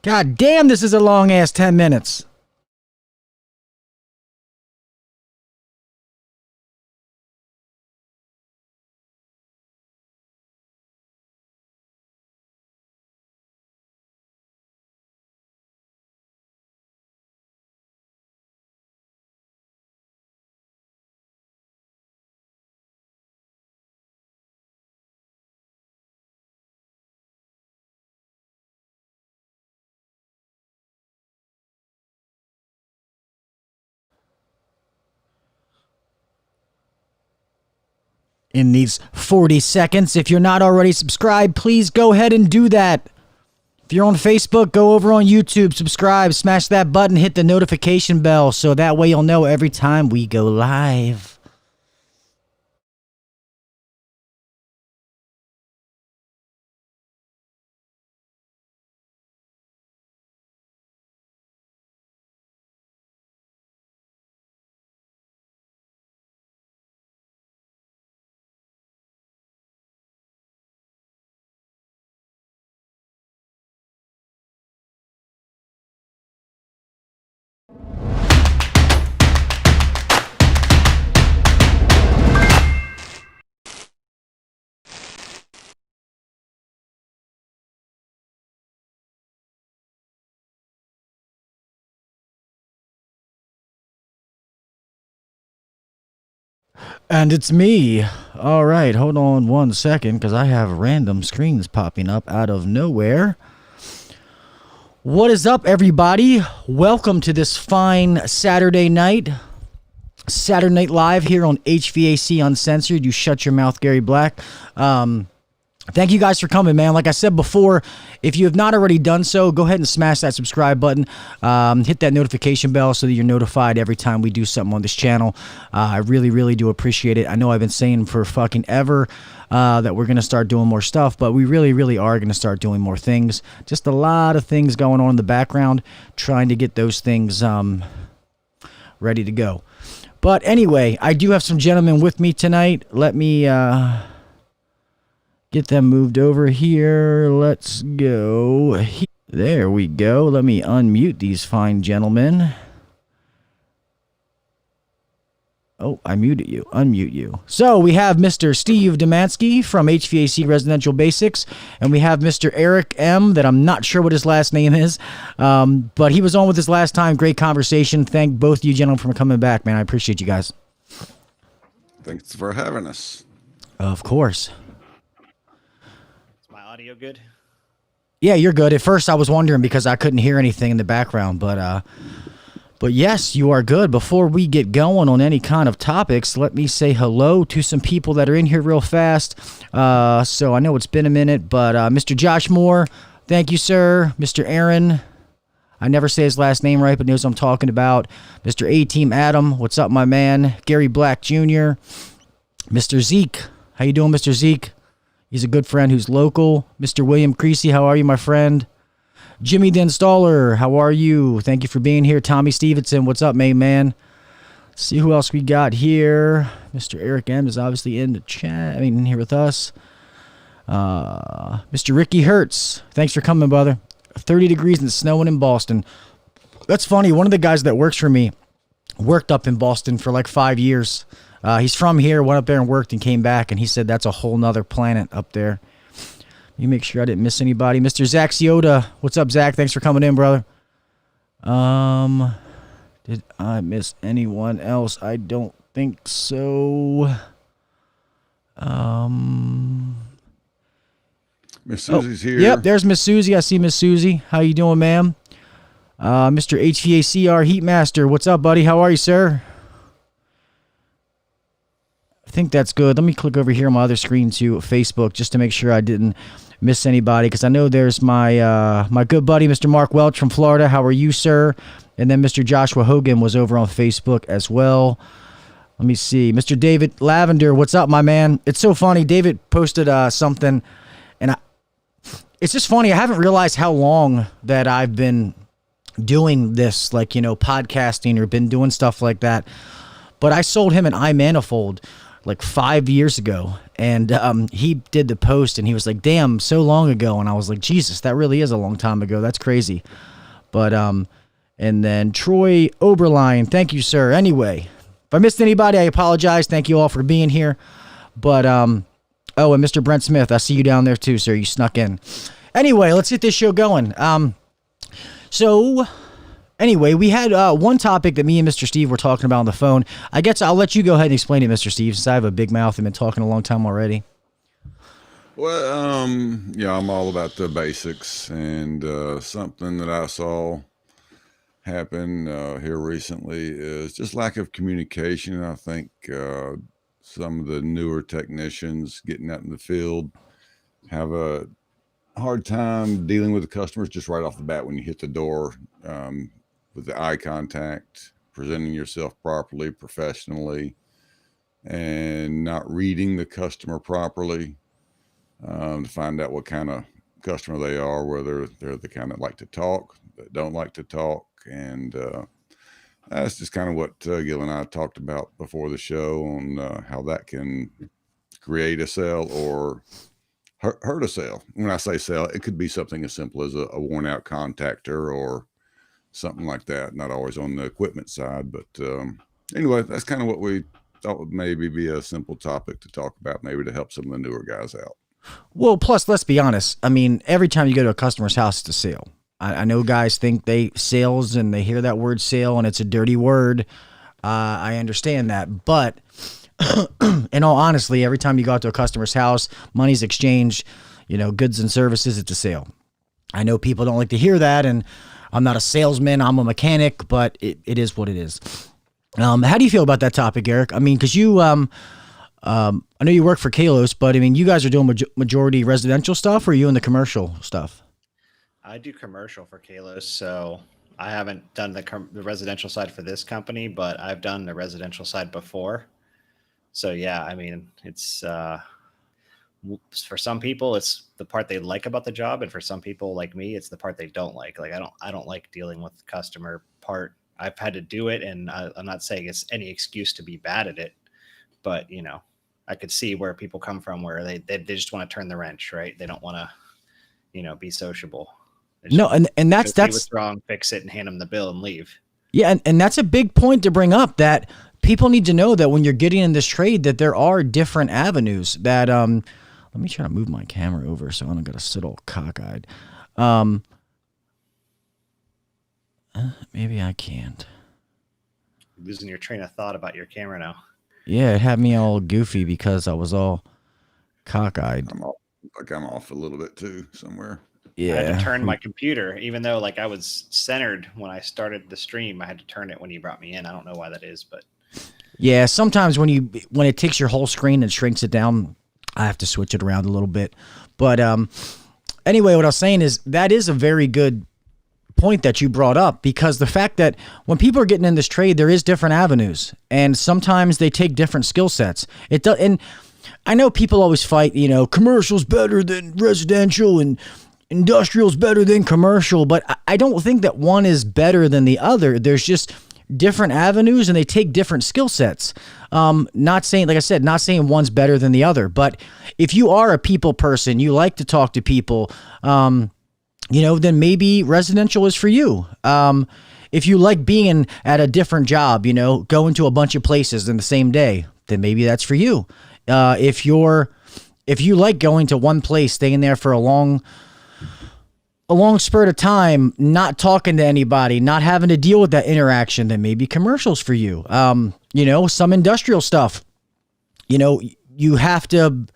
God damn, this is a long-ass 10 minutes. In these 40 seconds, if you're not already subscribed, please go ahead and do that. If you're on Facebook, go over on YouTube, subscribe, smash that button, hit the notification bell so that way you'll know every time we go live. And it's me. All right, hold on 1 second because I have random screens popping up out of nowhere. What is up, everybody? Welcome to this fine Saturday Night Live here on HVAC Uncensored. You shut your mouth, Gary Black. Thank you guys for coming, man. Like I said before, if you have not already done so, go ahead and smash that subscribe button. Hit that notification bell so that you're notified every time we do something on this channel. I really, really do appreciate it. I know I've been saying for fucking ever that we're going to start doing more stuff, but we really, really are going to start doing more things. Just a lot of things going on in the background, trying to get those things ready to go. But anyway, I do have some gentlemen with me tonight. Let me get them moved over here. Let's go. There we go. Let me unmute these fine gentlemen. Oh, I muted you. Unmute you. So we have Mr. Steve Demansky from HVAC Residential Basics, and we have Mr. Eric M. that I'm not sure what his last name is, but he was on with us last time. Great conversation. Thank both you gentlemen for coming back, man. I appreciate you guys. Thanks for having us. Of course. Audio good? Yeah, you're good. At first I was wondering because I couldn't hear anything in the background, but yes, you are good. Before we get going on any kind of topics, let me say hello to some people that are in here real fast. So I know it's been a minute, but Mr. Josh Moore, thank you, sir. Mr. Aaron, I never say his last name right, but knows what I'm talking about. Mr. A-Team Adam, what's up, my man? Gary Black Jr., Mr. Zeke, how you doing, Mr. Zeke? He's a good friend who's local. Mr. William Creasy, how are you, my friend? Jimmy the Installer, how are you? Thank you for being here. Tommy Stevenson, what's up, main man? Let's see who else we got here. Mr. Eric M is obviously in the chat. I mean, in here with us. Mr. Ricky Hertz, thanks for coming, brother. 30 degrees and snowing in Boston. That's funny. One of the guys that works for me worked up in Boston for like 5 years. He's from here, went up there and worked and came back, and he said that's a whole nother planet up there. You make sure I didn't miss anybody. Mr. Zach Ciota, what's up, Zach? Thanks for coming in, brother. Did I miss anyone else? I don't think so. Miss Susie's here. Yep, there's Miss Susie. I see Miss Susie. How you doing, ma'am? Mr. HVACR Heatmaster, what's up, buddy? How are you, sir? I think that's good. Let me click over here on my other screen to Facebook just to make sure I didn't miss anybody, because I know there's my my good buddy, Mr. Mark Welch from Florida. How are you, sir? And then Mr. Joshua Hogan was over on Facebook as well. Let me see. Mr. David Lavender, what's up, my man? It's so funny. David posted something, and it's just funny. I haven't realized how long that I've been doing this, like, you know, podcasting or been doing stuff like that. But I sold him an iManifold like 5 years ago, and he did the post, and he was like, "Damn, so long ago," and I was like, "Jesus, that really is a long time ago. That's crazy." But and then Troy Oberline, thank you, sir. Anyway, if I missed anybody, I apologize. Thank you all for being here. But oh, and Mr. Brent Smith, I see you down there too, sir. You snuck in. Anyway, let's get this show going. So anyway, we had one topic that me and Mr. Steve were talking about on the phone. I guess I'll let you go ahead and explain it, Mr. Steve, since I have a big mouth and been talking a long time already. Well, yeah, I'm all about the basics, and something that I saw happen here recently is just lack of communication. I think some of the newer technicians getting out in the field have a hard time dealing with the customers just right off the bat when you hit the door, with the eye contact, presenting yourself properly, professionally, and not reading the customer properly, to find out what kind of customer they are, whether they're the kind that like to talk, that don't like to talk. And that's just kind of what Gil and I talked about before the show on how that can create a sale or hurt a sale. When I say sale, it could be something as simple as a worn out contactor or something like that. Not always on the equipment side, but anyway, that's kind of what we thought would maybe be a simple topic to talk about, maybe to help some of the newer guys out. Well, plus, let's be honest. I mean, every time you go to a customer's house, it's a sale. I know guys think sales and they hear that word sale and it's a dirty word. I understand that. But in all honesty, every time you go out to a customer's house, money's exchanged, goods and services, it's a sale. I know people don't like to hear that, and I'm not a salesman, I'm a mechanic, but it is what it is. How do you feel about that topic, Eric? I mean, because you, I know you work for Kalos, but I mean, you guys are doing majority residential stuff, or are you in the commercial stuff? I do commercial for Kalos, so I haven't done the residential side for this company, but I've done the residential side before. So yeah, I mean, it's for some people, it's the part they like about the job, and for some people like me, it's the part they don't like. Like I don't like dealing with the customer part. I've had to do it, and I'm not saying it's any excuse to be bad at it, but I could see where people come from, where they just want to turn the wrench, right? They don't want to, be sociable. No, and that's what's wrong, fix it, and hand them the bill and leave. Yeah, and that's a big point to bring up, that people need to know that when you're getting in this trade, that there are different avenues. That let me try to move my camera over so I don't gotta sit all cockeyed. Maybe I can't. You're losing your train of thought about your camera now. Yeah, it had me all goofy because I was all cockeyed. I'm off a little bit too somewhere. Yeah. I had to turn my computer, even though I was centered when I started the stream. I had to turn it when you brought me in. I don't know why that is, but yeah, sometimes when it takes your whole screen and shrinks it down, I have to switch it around a little bit. But anyway, what I was saying is that is a very good point that you brought up, because the fact that when people are getting in this trade, there is different avenues, and sometimes they take different skill sets. It does, and I know people always fight, commercial's better than residential and industrial's better than commercial, but I don't think that one is better than the other. There's just different avenues, and they take different skill sets. Not saying, like I said, not saying one's better than the other, but if you are a people person, you like to talk to people, then maybe residential is for you. If you like being at a different job, going to a bunch of places in the same day, then maybe that's for you. If you like going to one place, staying there for a long spurt of time, not talking to anybody, not having to deal with that interaction, then maybe commercials for you. Some industrial stuff, you have to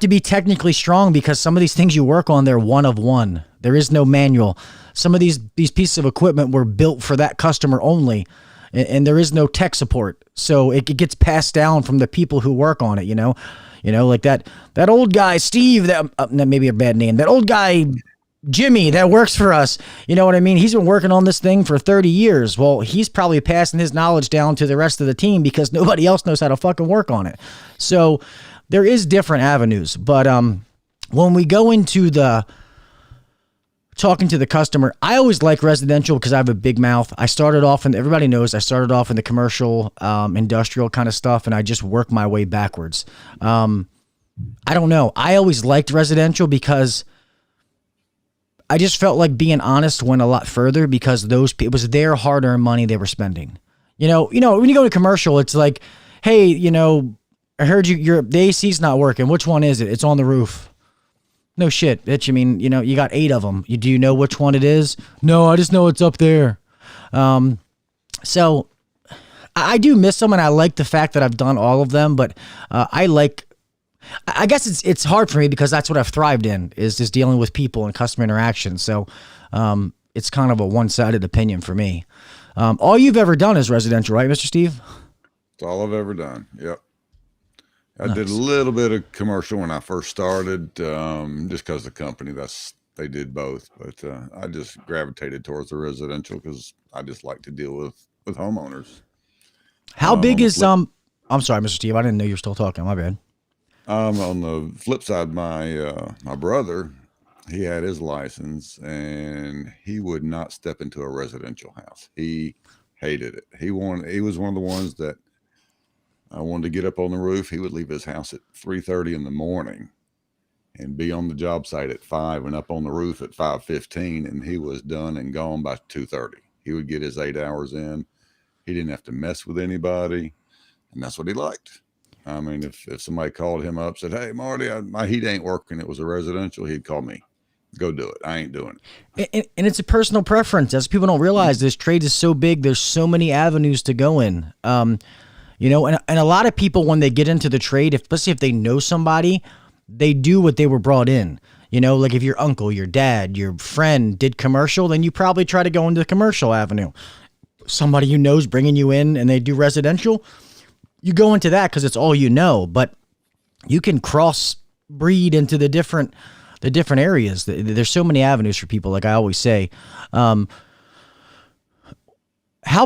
be technically strong, because some of these things you work on, they're one of one. There is no manual. Some of these pieces of equipment were built for that customer only, and there is no tech support. So it gets passed down from the people who work on it, like that old guy, Steve, that maybe a bad name, that old guy, Jimmy, that works for us. You know what I mean? He's been working on this thing for 30 years. Well, he's probably passing his knowledge down to the rest of the team, because nobody else knows how to fucking work on it. So there is different avenues. But when we go into the talking to the customer. I always like residential because I have a big mouth. I started off, and everybody knows I started off in the commercial, industrial kind of stuff, and I just work my way backwards. I don't know. I always liked residential because I just felt like being honest went a lot further because it was their hard-earned money they were spending. When you go to commercial, it's like, hey, I heard the AC's not working. Which one is it? It's on the roof. No shit, bitch. I mean, you got 8 of them. Do you know which one it is? No, I just know it's up there. So I do miss them, and I like the fact that I've done all of them. But I guess it's hard for me because that's what I've thrived in, is just dealing with people and customer interaction. So it's kind of a one-sided opinion for me. All you've ever done is residential, right, Mr. Steve? It's all I've ever done. Yep. I did a little bit of commercial when I first started, just because the company they did both. But I just gravitated towards the residential because I just like to deal with homeowners. How big is I'm sorry, Mr. Steve. I didn't know you were still talking. My bad. On the flip side, my brother, he had his license and he would not step into a residential house. He hated it. He was one of the ones that I wanted to get up on the roof. He would leave his house at 3:30 in the morning and be on the job site at 5 and up on the roof at 5:15, and he was done and gone by 2:30. He would get his 8 hours in. He didn't have to mess with anybody, and that's what he liked. I mean, if somebody called him up, said, "Hey, Marty, my heat ain't working," it was a residential, he'd call me. Go do it. I ain't doing it. And it's a personal preference. As people don't realize, this trade is so big. There's so many avenues to go in. And a lot of people, when they get into the trade, especially if they know somebody, they do what they were brought in. Like if your uncle, your dad, your friend did commercial, then you probably try to go into the commercial avenue. Somebody you know is bringing you in and they do residential, you go into that because it's all you know. But you can cross breed into the different areas. There's so many avenues for people, like I always say. How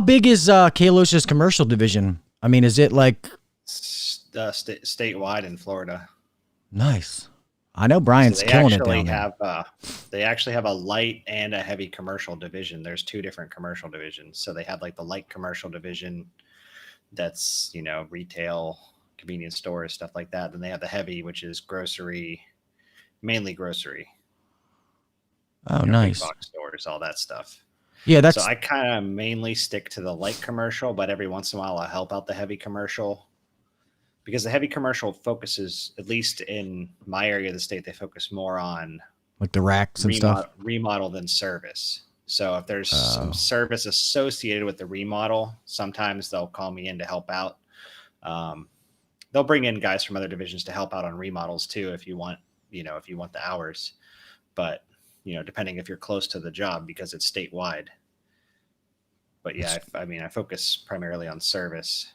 big is Kalos's commercial division? I mean, is it like statewide in Florida? Nice. I know Brian's killing it down there. They actually have a light and a heavy commercial division. There's 2 different commercial divisions. So they have like the light commercial division that's, retail, convenience stores, stuff like that. Then they have the heavy, which is grocery, mainly grocery. Oh, nice. Big box stores, all that stuff. Yeah, so I kind of mainly stick to the light commercial, but every once in a while I help out the heavy commercial, because the heavy commercial focuses, at least in my area of the state, they focus more on like the racks and stuff, remodel than service. So if there's some service associated with the remodel, sometimes they'll call me in to help out. They'll bring in guys from other divisions to help out on remodels too, if you want the hours, but depending if you're close to the job, because it's statewide. But yeah, I focus primarily on service.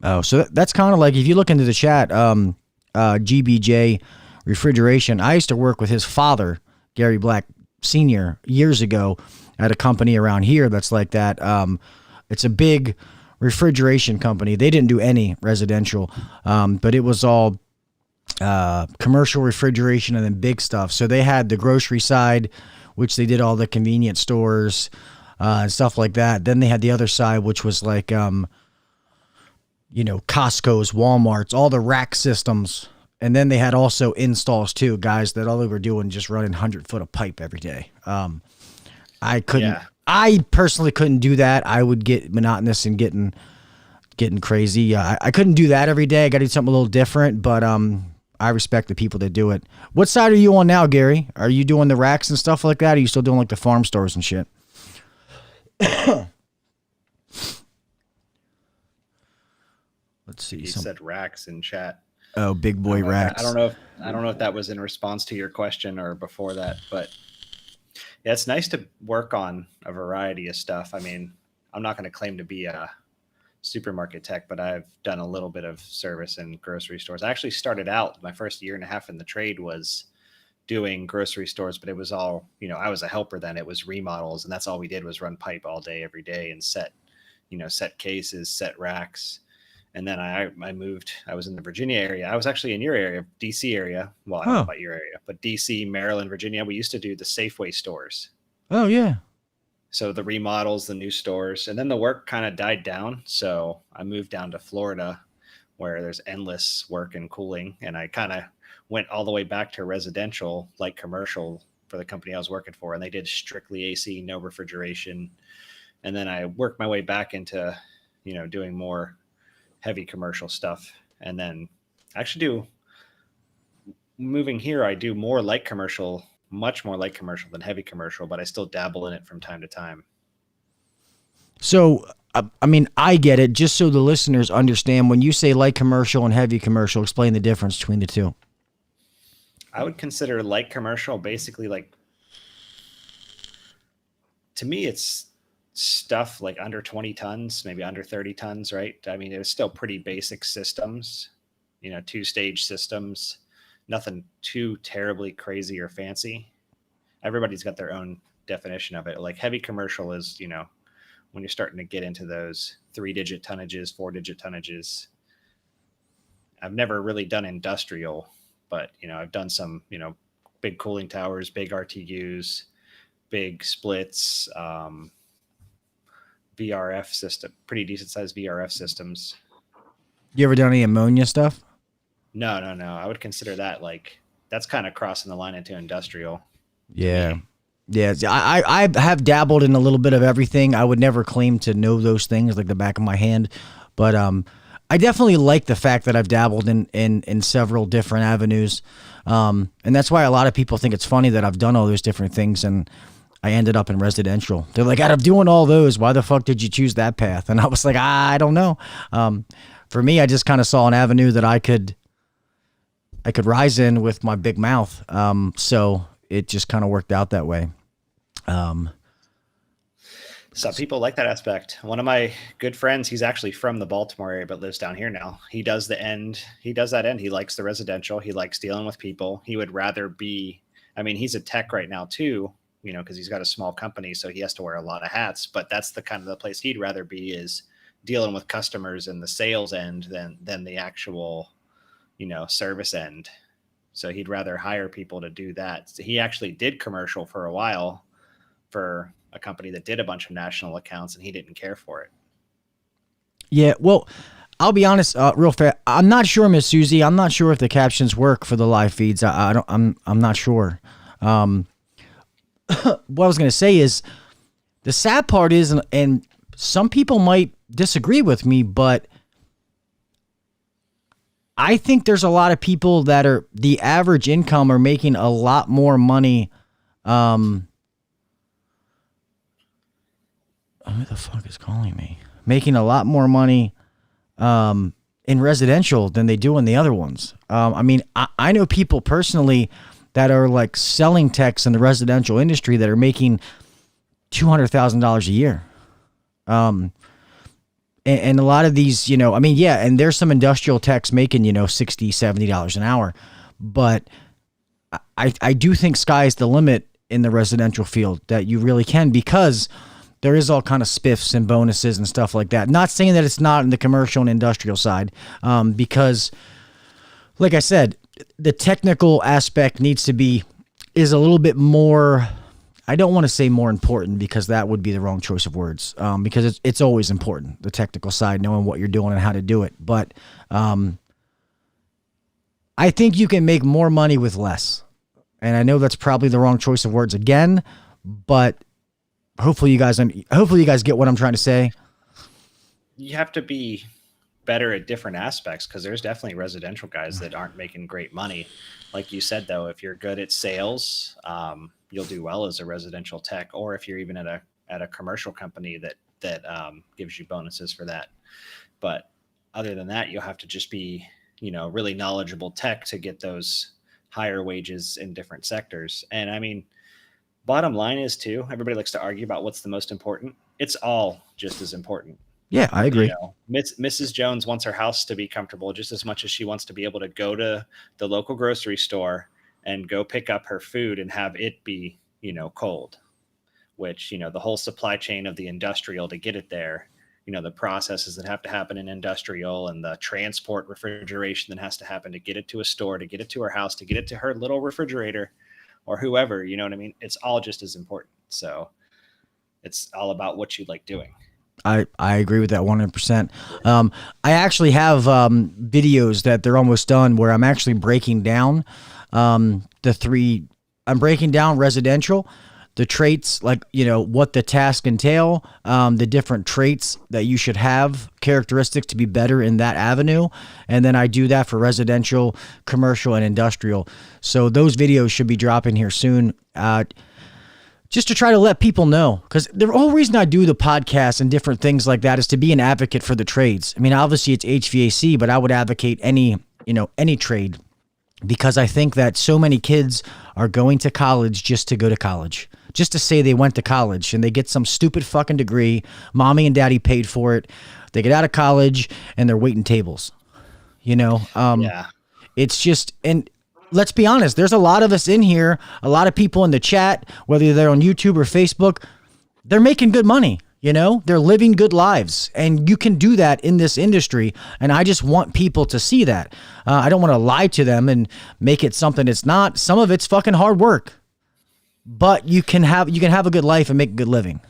Oh, so that's kind of like, if you look into the chat, GBJ Refrigeration. I used to work with his father, Gary Black Sr., years ago at a company around here that's like that. It's a big refrigeration company. They didn't do any residential, but it was all commercial refrigeration and then big stuff. So they had the grocery side, which they did all the convenience stores and stuff like that. Then they had the other side, which was like, Costco's, Walmart's, all the rack systems. And then they had also installs too, guys that all they were doing just running 100 foot of pipe every day. I personally couldn't do that. I would get monotonous and getting crazy. I couldn't do that every day. I got to do something a little different, but I respect the people that do it. What side are you on now, Gary? Are you doing the racks and stuff like that? Or are you still doing like the farm stores and shit? Let's see. He said racks in chat. Oh, big boy racks. I don't know if that was in response to your question or before that, but yeah, it's nice to work on a variety of stuff. I mean, I'm not going to claim to be a supermarket tech, but I've done a little bit of service in grocery stores. I actually started out, my first year and a half in the trade was doing grocery stores, but it was all, I was a helper then. It was remodels, and that's all we did was run pipe all day, every day, and set cases, set racks. And then I moved. I was in the Virginia area. I was actually in your area, DC area. Well, I don't know about your area, but DC, Maryland, Virginia, we used to do the Safeway stores. Oh yeah. So the remodels, the new stores, and then the work kind of died down. So I moved down to Florida where there's endless work and cooling. And I kind of went all the way back to residential, like commercial for the company I was working for. And they did strictly AC, no refrigeration. And then I worked my way back into, doing more heavy commercial stuff. And then actually moving here, I do more light commercial, much more light commercial than heavy commercial, but I still dabble in it from time to time. So, I mean, I get it. Just so the listeners understand, when you say light commercial and heavy commercial, explain the difference between the two. I would consider light commercial basically like, to me, it's stuff like under 20 tons, maybe under 30 tons, right? I mean, it was still pretty basic systems, 2-stage systems, nothing too terribly crazy or fancy. Everybody's got their own definition of it. Like heavy commercial is, when you're starting to get into those 3-digit tonnages, 4-digit tonnages. I've never really done industrial, but, I've done some, big cooling towers, big RTUs, big splits, VRF system, pretty decent sized VRF systems. You ever done any ammonia stuff? No. I would consider that that's kind of crossing the line into industrial. Yeah. Yeah. I have dabbled in a little bit of everything. I would never claim to know those things like the back of my hand, but I definitely like the fact that I've dabbled in several different avenues. And that's why a lot of people think it's funny that I've done all those different things and I ended up in residential. They're like, out of doing all those, why the fuck did you choose that path? And I was like, I don't know. For me, I just kind of saw an avenue that I could rise in with my big mouth. So it just kind of worked out that way. Some people like that aspect. One of my good friends, he's actually from the Baltimore area, but lives down here now. He does that end. He likes the residential. He likes dealing with people. He would rather be, he's a tech right now too, because he's got a small company, so he has to wear a lot of hats, but that's the kind of the place he'd rather be, is dealing with customers in the sales end than the actual, service end. So he'd rather hire people to do that. So he actually did commercial for a while for a company that did a bunch of national accounts, and he didn't care for it. Yeah, well, I'll be honest, real fast. I'm not sure, Miss Susie. I'm not sure if the captions work for the live feeds. I'm not sure. What I was going to say is, the sad part is, and some people might disagree with me, but I think there's a lot of people that are the average income are making a lot more money. Who the fuck is calling me? Making a lot more money in residential than they do in the other ones. I know people personally that are like selling techs in the residential industry that are making $200,000 a year. And a lot of these, and there's some industrial techs making, $60, $70 an hour. But I do think sky's the limit in the residential field, that you really can, because there is all kind of spiffs and bonuses and stuff like that. Not saying that it's not in the commercial and industrial side, because like I said, the technical aspect is a little bit more, I don't want to say more important, because that would be the wrong choice of words, because it's always important, the technical side, knowing what you're doing and how to do it. But I think you can make more money with less. And I know that's probably the wrong choice of words again, but hopefully you guys get what I'm trying to say. You have to be better at different aspects, because there's definitely residential guys that aren't making great money. Like you said, though, if you're good at sales, you'll do well as a residential tech, or if you're even at a commercial company that gives you bonuses for that. But other than that, you'll have to just be, really knowledgeable tech to get those higher wages in different sectors. And bottom line is too, everybody likes to argue about what's the most important. It's all just as important. Yeah, I agree. Mrs. Jones wants her house to be comfortable just as much as she wants to be able to go to the local grocery store and go pick up her food and have it be, cold, which, the whole supply chain of the industrial to get it there, the processes that have to happen in industrial and the transport refrigeration that has to happen to get it to a store, to get it to her house, to get it to her little refrigerator or whoever, you know what I mean? It's all just as important. So it's all about what you like doing. I agree with that 100%. I actually have videos that they're almost done where I'm actually breaking down I'm breaking down residential, the traits, like, what the task entail, the different traits that you should have, characteristics to be better in that avenue. And then I do that for residential, commercial, and industrial. So those videos should be dropping here soon. Just to try to let people know, because the whole reason I do the podcast and different things like that is to be an advocate for the trades. I mean, obviously it's HVAC, but I would advocate any trade, because I think that so many kids are going to college just to go to college, just to say they went to college, and they get some stupid fucking degree. Mommy and daddy paid for it. They get out of college and they're waiting tables, Yeah. It's just, and let's be honest, there's a lot of us in here, a lot of people in the chat, whether they're on YouTube or Facebook, they're making good money. They're living good lives, and you can do that in this industry. And I just want people to see that. I don't want to lie to them and make it something it's not. Some of it's fucking hard work, but you can have a good life and make a good living.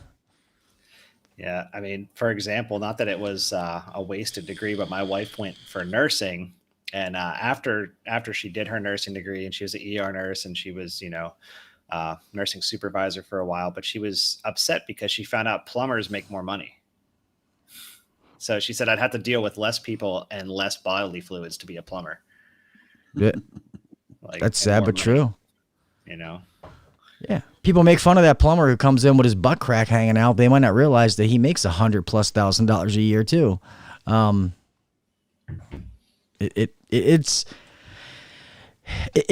Yeah. I mean, for example, not that it was a wasted degree, but my wife went for nursing. And after she did her nursing degree, and she was an ER nurse, and she was, nursing supervisor for a while, but she was upset because she found out plumbers make more money. So she said, I'd have to deal with less people and less bodily fluids to be a plumber. Yeah. That's sad, but true. Yeah. People make fun of that plumber who comes in with his butt crack hanging out. They might not realize that he makes $100,000+ a year too. It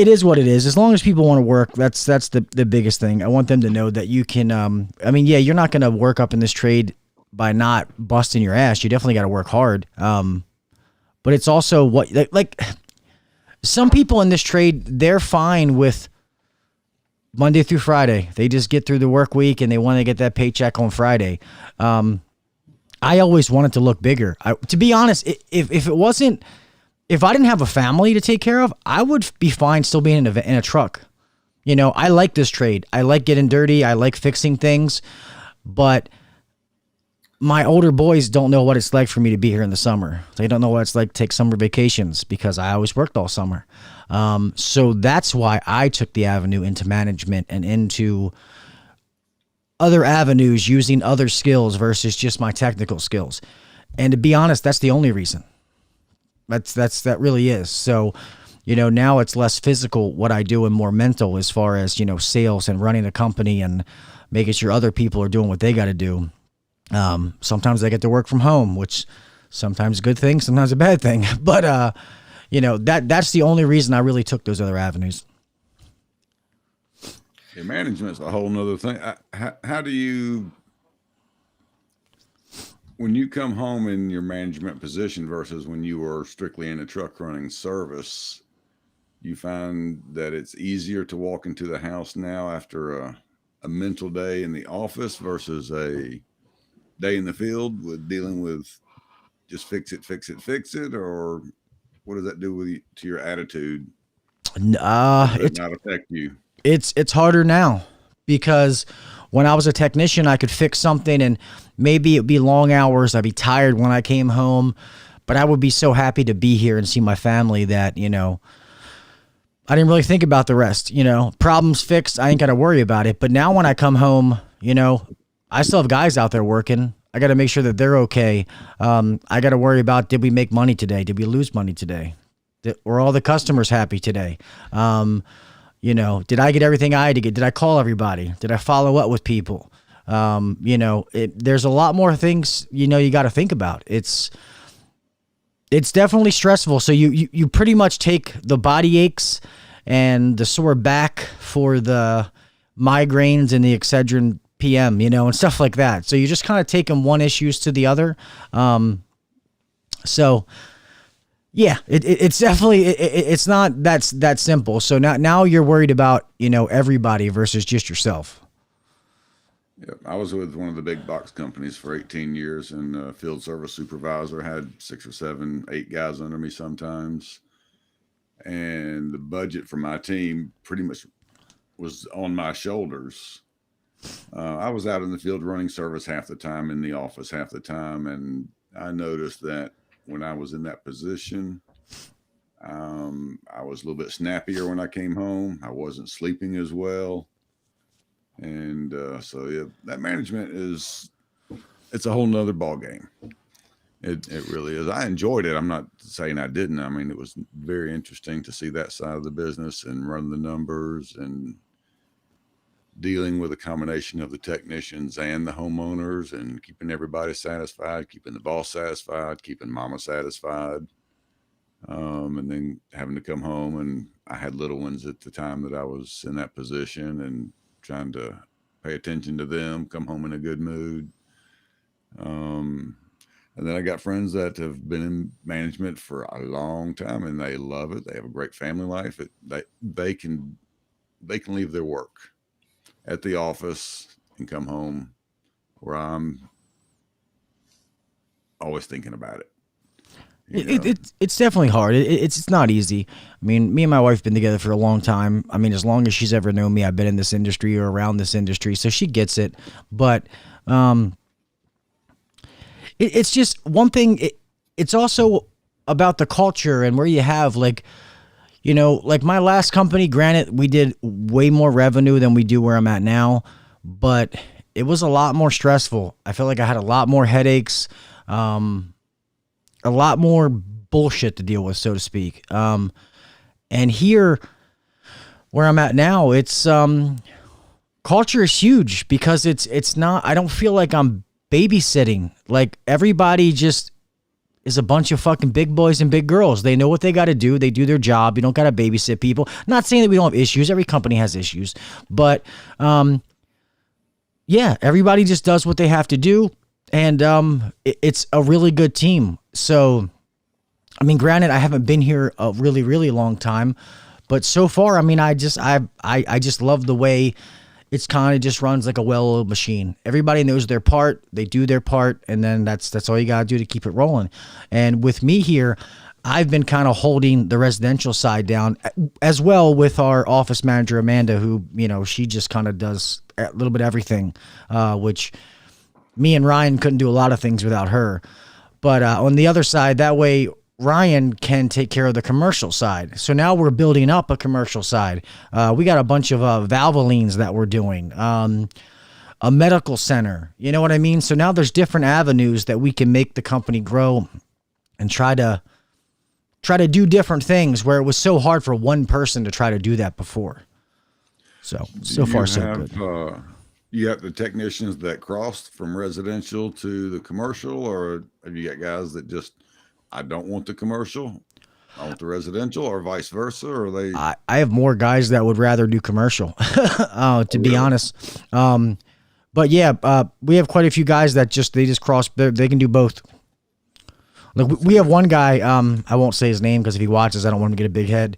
is what it is. As long as people want to work, that's the biggest thing. I want them to know that you can, you're not going to work up in this trade by not busting your ass. You definitely got to work hard. But it's also like some people in this trade, they're fine with Monday through Friday. They just get through the work week and they want to get that paycheck on Friday. I always wanted to look bigger. To be honest, if I didn't have a family to take care of, I would be fine still being in a truck. I like this trade. I like getting dirty. I like fixing things. But my older boys don't know what it's like for me to be here in the summer. They don't know what it's like to take summer vacations because I always worked all summer. So that's why I took the avenue into management and into other avenues using other skills versus just my technical skills. And to be honest, that's the only reason. That really is. So, now it's less physical what I do and more mental as far as, sales and running a company and making sure other people are doing what they got to do. Sometimes I get to work from home, which sometimes a good thing, sometimes a bad thing. But, that's the only reason I really took those other avenues. Yeah, management's a whole nother thing. How do you, when you come home in your management position versus when you were strictly in a truck running service, you find that it's easier to walk into the house now after a mental day in the office versus a day in the field with dealing with just fix it, or what does that do with you, to your attitude? Does it not affect you? It's harder now because when I was a technician, I could fix something and maybe it'd be long hours. I'd be tired when I came home, but I would be so happy to be here and see my family that, I didn't really think about the rest, problems fixed. I ain't got to worry about it. But now when I come home, I still have guys out there working. I got to make sure that they're okay. I got to worry about, did we make money today? Did we lose money today? Were all the customers happy today? Did I get everything I had to get? Did I call everybody? Did I follow up with people? There's a lot more things, you got to think about. It's definitely stressful. So you pretty much take the body aches and the sore back for the migraines and the Excedrin PM, and stuff like that. So you just kind of take them one issues to the other. So yeah, it's definitely, it's not that simple. So now you're worried about, everybody versus just yourself. Yep. I was with one of the big box companies for 18 years and field service supervisor. Had 6 or 7, 8 guys under me sometimes. And the budget for my team pretty much was on my shoulders. I was out in the field running service half the time, in the office half the time. And I noticed that when I was in that position, I was a little bit snappier when I came home. I wasn't sleeping as well. And so, yeah, that management it's a whole nother ball game. It really is. I enjoyed it. I'm not saying I didn't. I mean, it was very interesting to see that side of the business and run the numbers and dealing with a combination of the technicians and the homeowners and keeping everybody satisfied, keeping the boss satisfied, keeping mama satisfied. And then having to come home, and I had little ones at the time that I was in that position, and trying to pay attention to them, come home in a good mood. And then I got friends that have been in management for a long time, and they love it. They have a great family life. They can leave their work at the office and come home, where I'm always thinking about it. It's definitely hard. It's not easy. I mean, me and my wife have been together for a long time. I mean, as long as she's ever known me, I've been in this industry or around this industry, so she gets it. But it's just one thing. It's also about the culture and where you have, like, you know, like my last company. Granted, we did way more revenue than we do where I'm at now, but it was a lot more stressful. I feel like I had a lot more headaches. A lot more bullshit to deal with, so to speak. And here, where I'm at now, it's culture is huge because it's not. I don't feel like I'm babysitting. Like, everybody just is a bunch of fucking big boys and big girls. They know what they got to do. They do their job. You don't got to babysit people. Not saying that we don't have issues. Every company has issues, but yeah, everybody just does what they have to do. And it's a really good team. So, I mean, granted, I haven't been here a really, really long time, but so far, I mean, I just love the way it's kind of just runs like a well-oiled machine. Everybody knows their part, they do their part, and then that's all you gotta do to keep it rolling. And with me here, I've been kind of holding the residential side down as well with our office manager Amanda, who, you know, she just kind of does a little bit of everything, which me and Ryan couldn't do a lot of things without her. But on the other side, that way Ryan can take care of the commercial side. So now we're building up a commercial side. We got a bunch of Valvolines that we're doing, a medical center. You know what I mean? So now there's different avenues that we can make the company grow and try to do different things where it was so hard for one person to try to do that before. So far, so good. You have the technicians that crossed from residential to the commercial, or have you got guys that just, I don't want the commercial, I want the residential, or vice versa? Or they? I have more guys that would rather do commercial, to be honest. But yeah, we have quite a few guys that they just cross. They can do both. Like, we have one guy. I won't say his name because if he watches, I don't want him to get a big head.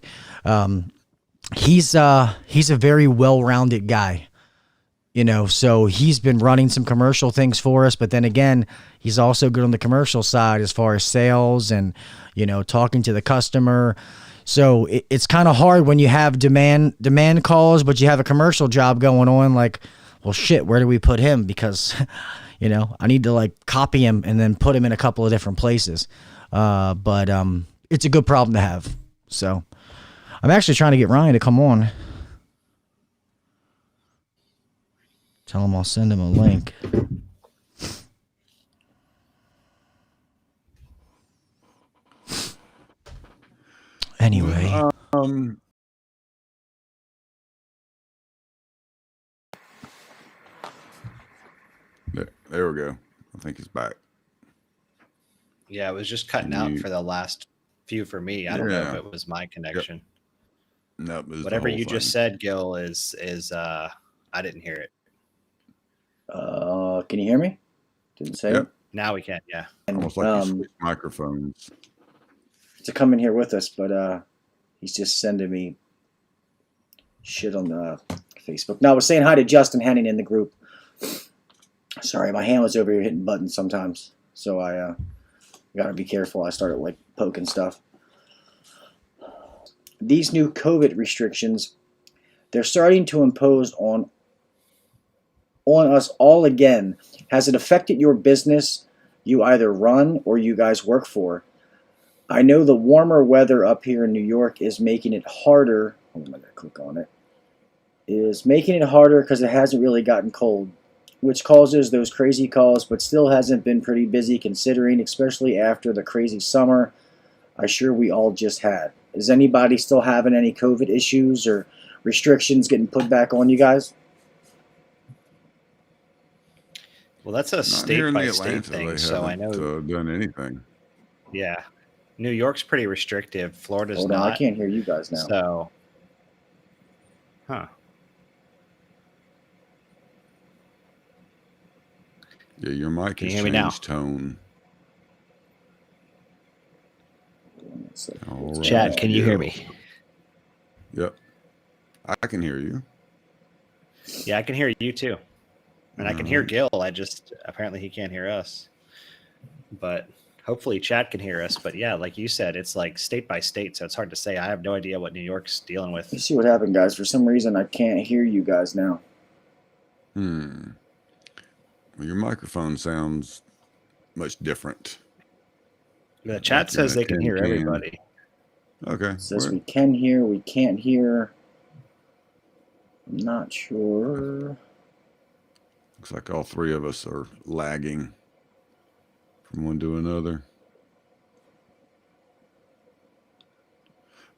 He's a very well-rounded guy. You know, so he's been running some commercial things for us, but then again, he's also good on the commercial side as far as sales and, you know, talking to the customer. So it's kind of hard when you have demand calls, but you have a commercial job going on. Like, well, shit, where do we put him? Because, you know, I need to like copy him and then put him in a couple of different places. But it's a good problem to have. So I'm actually trying to get Ryan to come on. Tell him I'll send him a link. Anyway. There we go. I think he's back. Yeah, it was just cutting out for the last few for me. I don't know if it was my connection. Yep. No, it was whatever you just said, Gil, is I didn't hear it. Can you hear me? Didn't say it. Now we can, yeah. Almost like you switched microphones. To come in here with us, but he's just sending me shit on the Facebook. No, I was saying hi to Justin Henning in the group. Sorry, my hand was over here hitting buttons sometimes, so I gotta be careful. I started like poking stuff. These new COVID restrictions, they're starting to impose on us all again. Has it affected your business you either run or you guys work for? I know the warmer weather up here in New York is making it harder. I'm going to click on it. Is making it harder because it hasn't really gotten cold, which causes those crazy calls, but still hasn't been pretty busy considering, especially after the crazy summer I'm sure we all just had. Is anybody still having any COVID issues or restrictions getting put back on you guys? Well, that's a Not here state in by the state Atlanta, thing, they so I haven't know. done anything. Yeah, New York's pretty restrictive. Florida's Hold on, I not. can't hear you guys now. So, huh? Yeah, your mic Can has you hear me now? changed tone. All right. Chad, can you hear Yeah. me? Yep. I can hear you. Yeah, I can hear you too, and I can hear Gil. I just apparently he can't hear us, but hopefully Chad can hear us. But yeah, like you said, it's like state by state, so it's hard to say. I have no idea what New York's dealing with. Let me see what happened, guys. For some reason, I can't hear you guys now. Well, your microphone sounds much different. The chat Like you're in says a they can tin hear can. everybody. Okay. It says we can hear, we can't hear. I'm not sure. Looks like all three of us are lagging from one to another.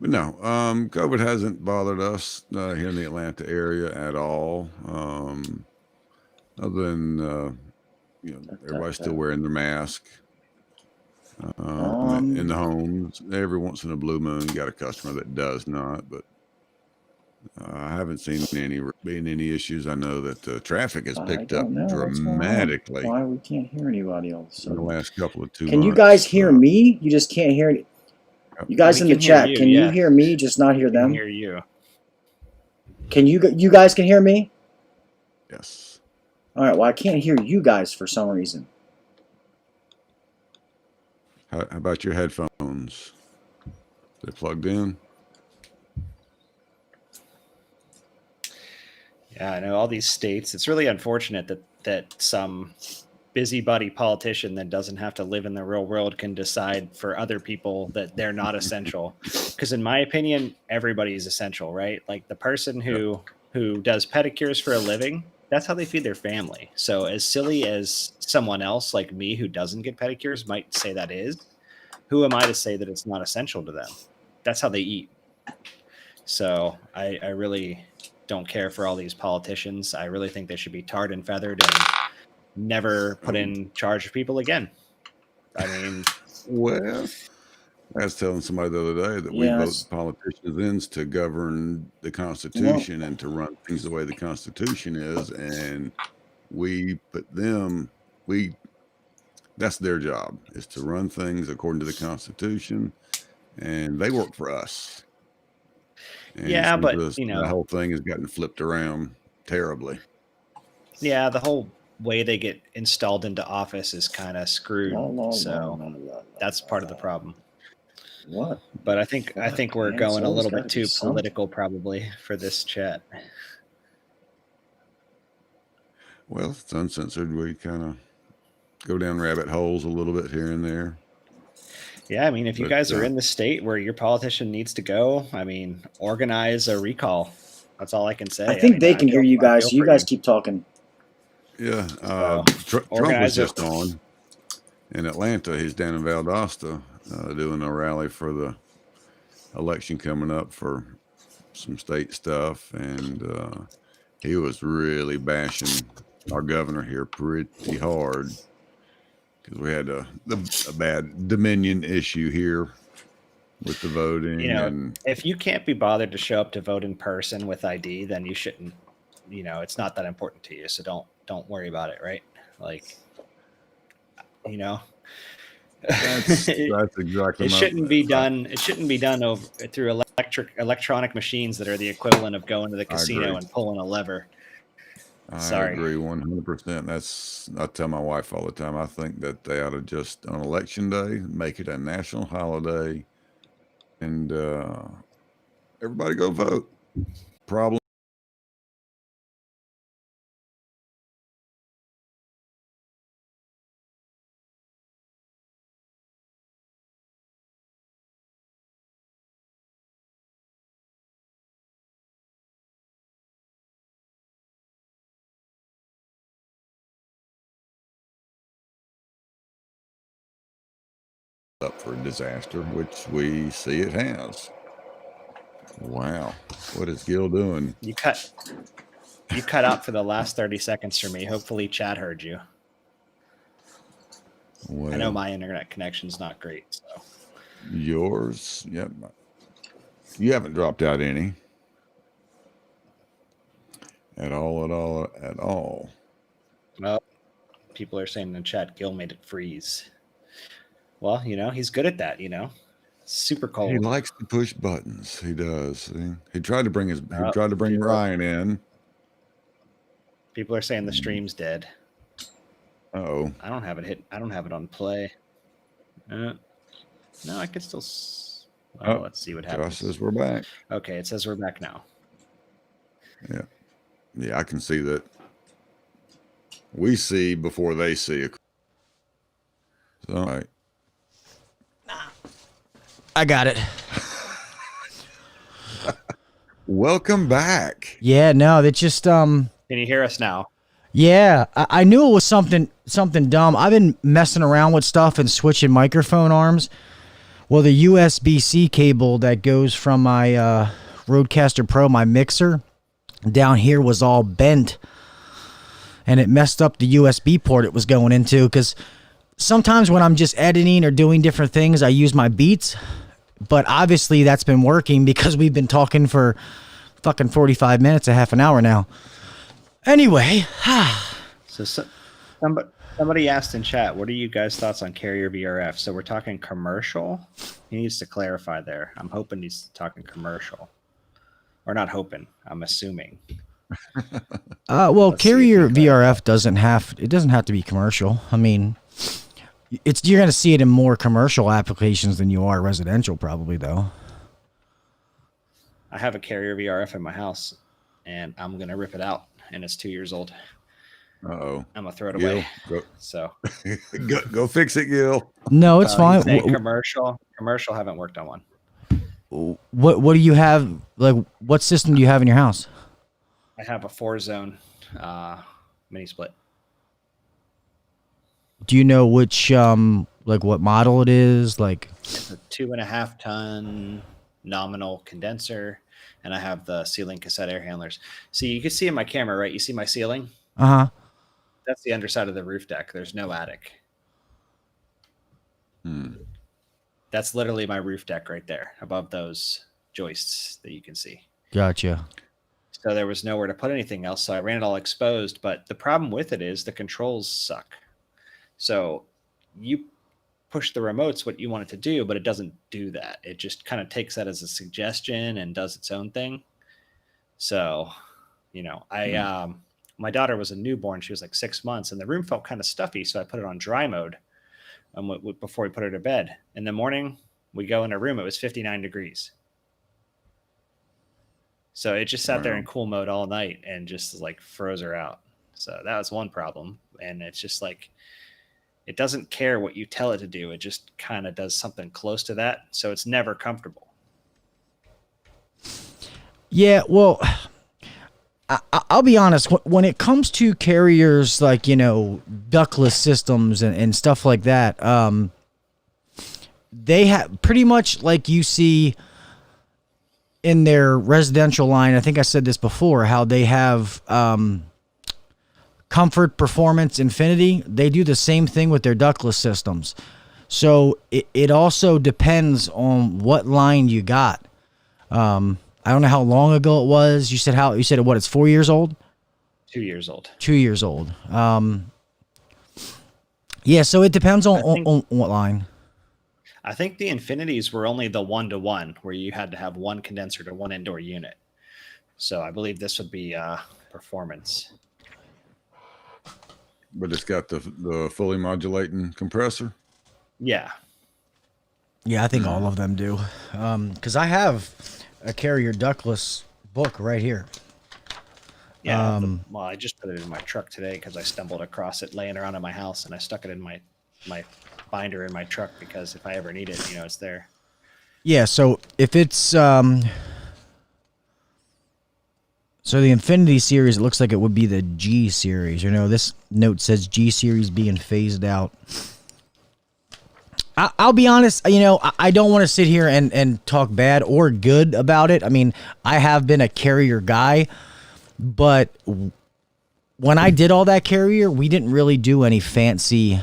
But no, COVID hasn't bothered us here in the Atlanta area at all. Other than everybody's still wearing their mask in the homes. Every once in a blue moon, you got a customer that does not. But I haven't seen any issues. I know that traffic has picked up dramatically. Why we can't hear anybody all of a sudden? In the last couple of 2 months. Can you guys hear me? You just can't hear it. You guys in the chat, can you hear me? Just not hear them. I can hear you. Can you guys can hear me? Yes. All right. Well, I can't hear you guys for some reason. How about your headphones? They plugged in? Yeah, I know all these states. It's really unfortunate that some busybody politician that doesn't have to live in the real world can decide for other people that they're not essential. Because in my opinion, everybody is essential, right? Like the person who does pedicures for a living, that's how they feed their family. So as silly as someone else like me who doesn't get pedicures might say that is, who am I to say that it's not essential to them? That's how they eat. So I really don't care for all these politicians. I really think they should be tarred and feathered and never put in charge of people again. I mean, well, I was telling somebody the other day that we vote politicians in to govern the Constitution and to run things the way the Constitution is, and we put them. That's their job, is to run things according to the Constitution, and they work for us. And yeah, but the whole thing has gotten flipped around terribly. Yeah, the whole way they get installed into office is kind of screwed. So that's part of the problem. What? But I think we're going a little bit too political probably for this chat. Well, it's uncensored. We kind of go down rabbit holes a little bit here and there. Yeah, I mean, if you guys are in the state where your politician needs to go, I mean, organize a recall. That's all I can say. I think they can hear you guys. So you guys keep talking. Yeah, Trump was just on in Atlanta. He's down in Valdosta doing a rally for the election coming up for some state stuff, and he was really bashing our governor here pretty hard because we had a bad Dominion issue here with the voting. And if you can't be bothered to show up to vote in person with ID, then you shouldn't. It's not that important to you, so don't worry about it, right? Like, that's exactly. It shouldn't be done. It shouldn't be done through electronic machines that are the equivalent of going to the casino and pulling a lever. I Sorry. agree 100%. I tell my wife all the time, I think that they ought to just, on election day, make it a national holiday and everybody go vote. Problem. Up for a disaster, which we see it has. Wow. What is Gil doing? You cut out for the last 30 seconds for me. Hopefully Chad heard you. Well, I know my internet connection's not great, so. Yours, yep. You haven't dropped out any. At all. Well, people are saying in the chat, Gil made it freeze. Well, he's good at that, Super cold. He likes to push buttons. He does. He tried to bring Ryan in. People are saying the stream's dead. Uh-oh. I don't have it on play. No, I could still. Let's see what happens. Josh says we're back. Okay, it says we're back now. Yeah, I can see that. We see before they see. So, all right. I got it. Welcome back. Yeah, no, that just Can you hear us now? Yeah, I knew it was something dumb. I've been messing around with stuff and switching microphone arms. Well, the USB-C cable that goes from my Rodecaster Pro, my mixer, down here was all bent. And it messed up the USB port it was going into. Because sometimes when I'm just editing or doing different things, I use my Beats. But obviously that's been working because we've been talking for fucking 45 minutes, a half an hour now. Anyway. So somebody asked in chat, what are you guys' thoughts on carrier VRF? So we're talking commercial? He needs to clarify there. I'm hoping he's talking commercial. Or not hoping, I'm assuming. Well, let's carrier VRF doesn't have to be commercial. I mean, you're going to see it in more commercial applications than you are residential probably though. I have a carrier VRF in my house and I'm going to rip it out and it's 2 years old. Uh-oh. I'm going to throw it away. So go fix it, Gil. No, it's fine. Commercial haven't worked on one. What do you have? Like, what system do you have in your house? I have a 4-zone mini split. Do you know which like what model it is? Like, it's a 2.5 ton nominal condenser, and I have the ceiling cassette air handlers. So you can see in my camera, right? You see my ceiling? Uh-huh. That's the underside of the roof deck. There's no attic. That's literally my roof deck right there above those joists that you can see. Gotcha. So there was nowhere to put anything else. So I ran it all exposed. But the problem with it is the controls suck. So you push the remotes what you want it to do, but it doesn't do that. It just kind of takes that as a suggestion and does its own thing. So, my daughter was a newborn. She was like 6 months and the room felt kind of stuffy. So I put it on dry mode before we put her to bed. In the morning, we go in her room. It was 59 degrees. So it just sat there in cool mode all night and just like froze her out. So that was one problem. And it's just like, it doesn't care what you tell it to do. It just kind of does something close to that. So it's never comfortable. Yeah, well, I'll be honest. When it comes to carriers like, ductless systems and stuff like that, they have pretty much like you see in their residential line. I think I said this before, how they have Comfort, Performance, Infinity. They do the same thing with their ductless systems. So it also depends on what line you got. I don't know how long ago it was. You said what? It's 4 years old. 2 years old. 2 years old. Yeah. So it depends on what line. I think the Infinities were only the 1-to-1 where you had to have one condenser to one indoor unit. So I believe this would be Performance. But it's got the fully modulating compressor. Yeah. Yeah, I think all of them do. Because I have a Carrier ductless book right here. Yeah. Well, I just put it in my truck today because I stumbled across it laying around in my house, and I stuck it in my binder in my truck because if I ever need it, it's there. Yeah, so if it's so the Infinity series, it looks like it would be the G series. This note says G series being phased out. I'll be honest, I don't want to sit here and talk bad or good about it. I mean, I have been a Carrier guy, but when I did all that Carrier, we didn't really do any fancy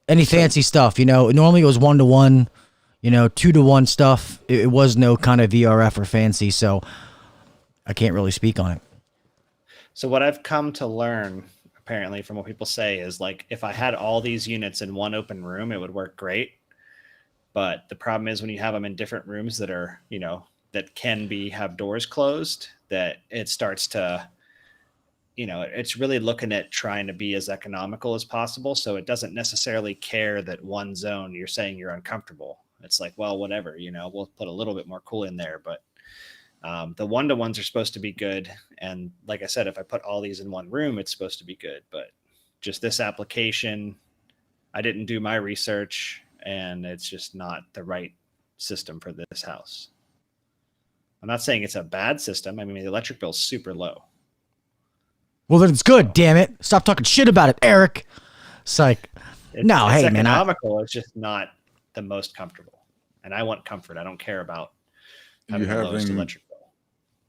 fancy stuff. Normally it was 1-to-1, 2-to-1 stuff. It was no kind of VRF or fancy, so I can't really speak on it. So what I've come to learn, apparently, from what people say, is like if I had all these units in one open room, it would work great. But the problem is when you have them in different rooms that are, that can have doors closed, that it starts to, it's really looking at trying to be as economical as possible. So it doesn't necessarily care that one zone you're saying you're uncomfortable. It's like, well, whatever, we'll put a little bit more cool in there. But the 1-to-1s are supposed to be good. And like I said, if I put all these in one room, it's supposed to be good. But just this application, I didn't do my research, and it's just not the right system for this house. I'm not saying it's a bad system. I mean, the electric bill's super low. Well, then it's good, damn it. Stop talking shit about it, Eric. It's like, it's hey, man. Economical. It's just not the most comfortable. And I want comfort. I don't care about having the lowest electric bill.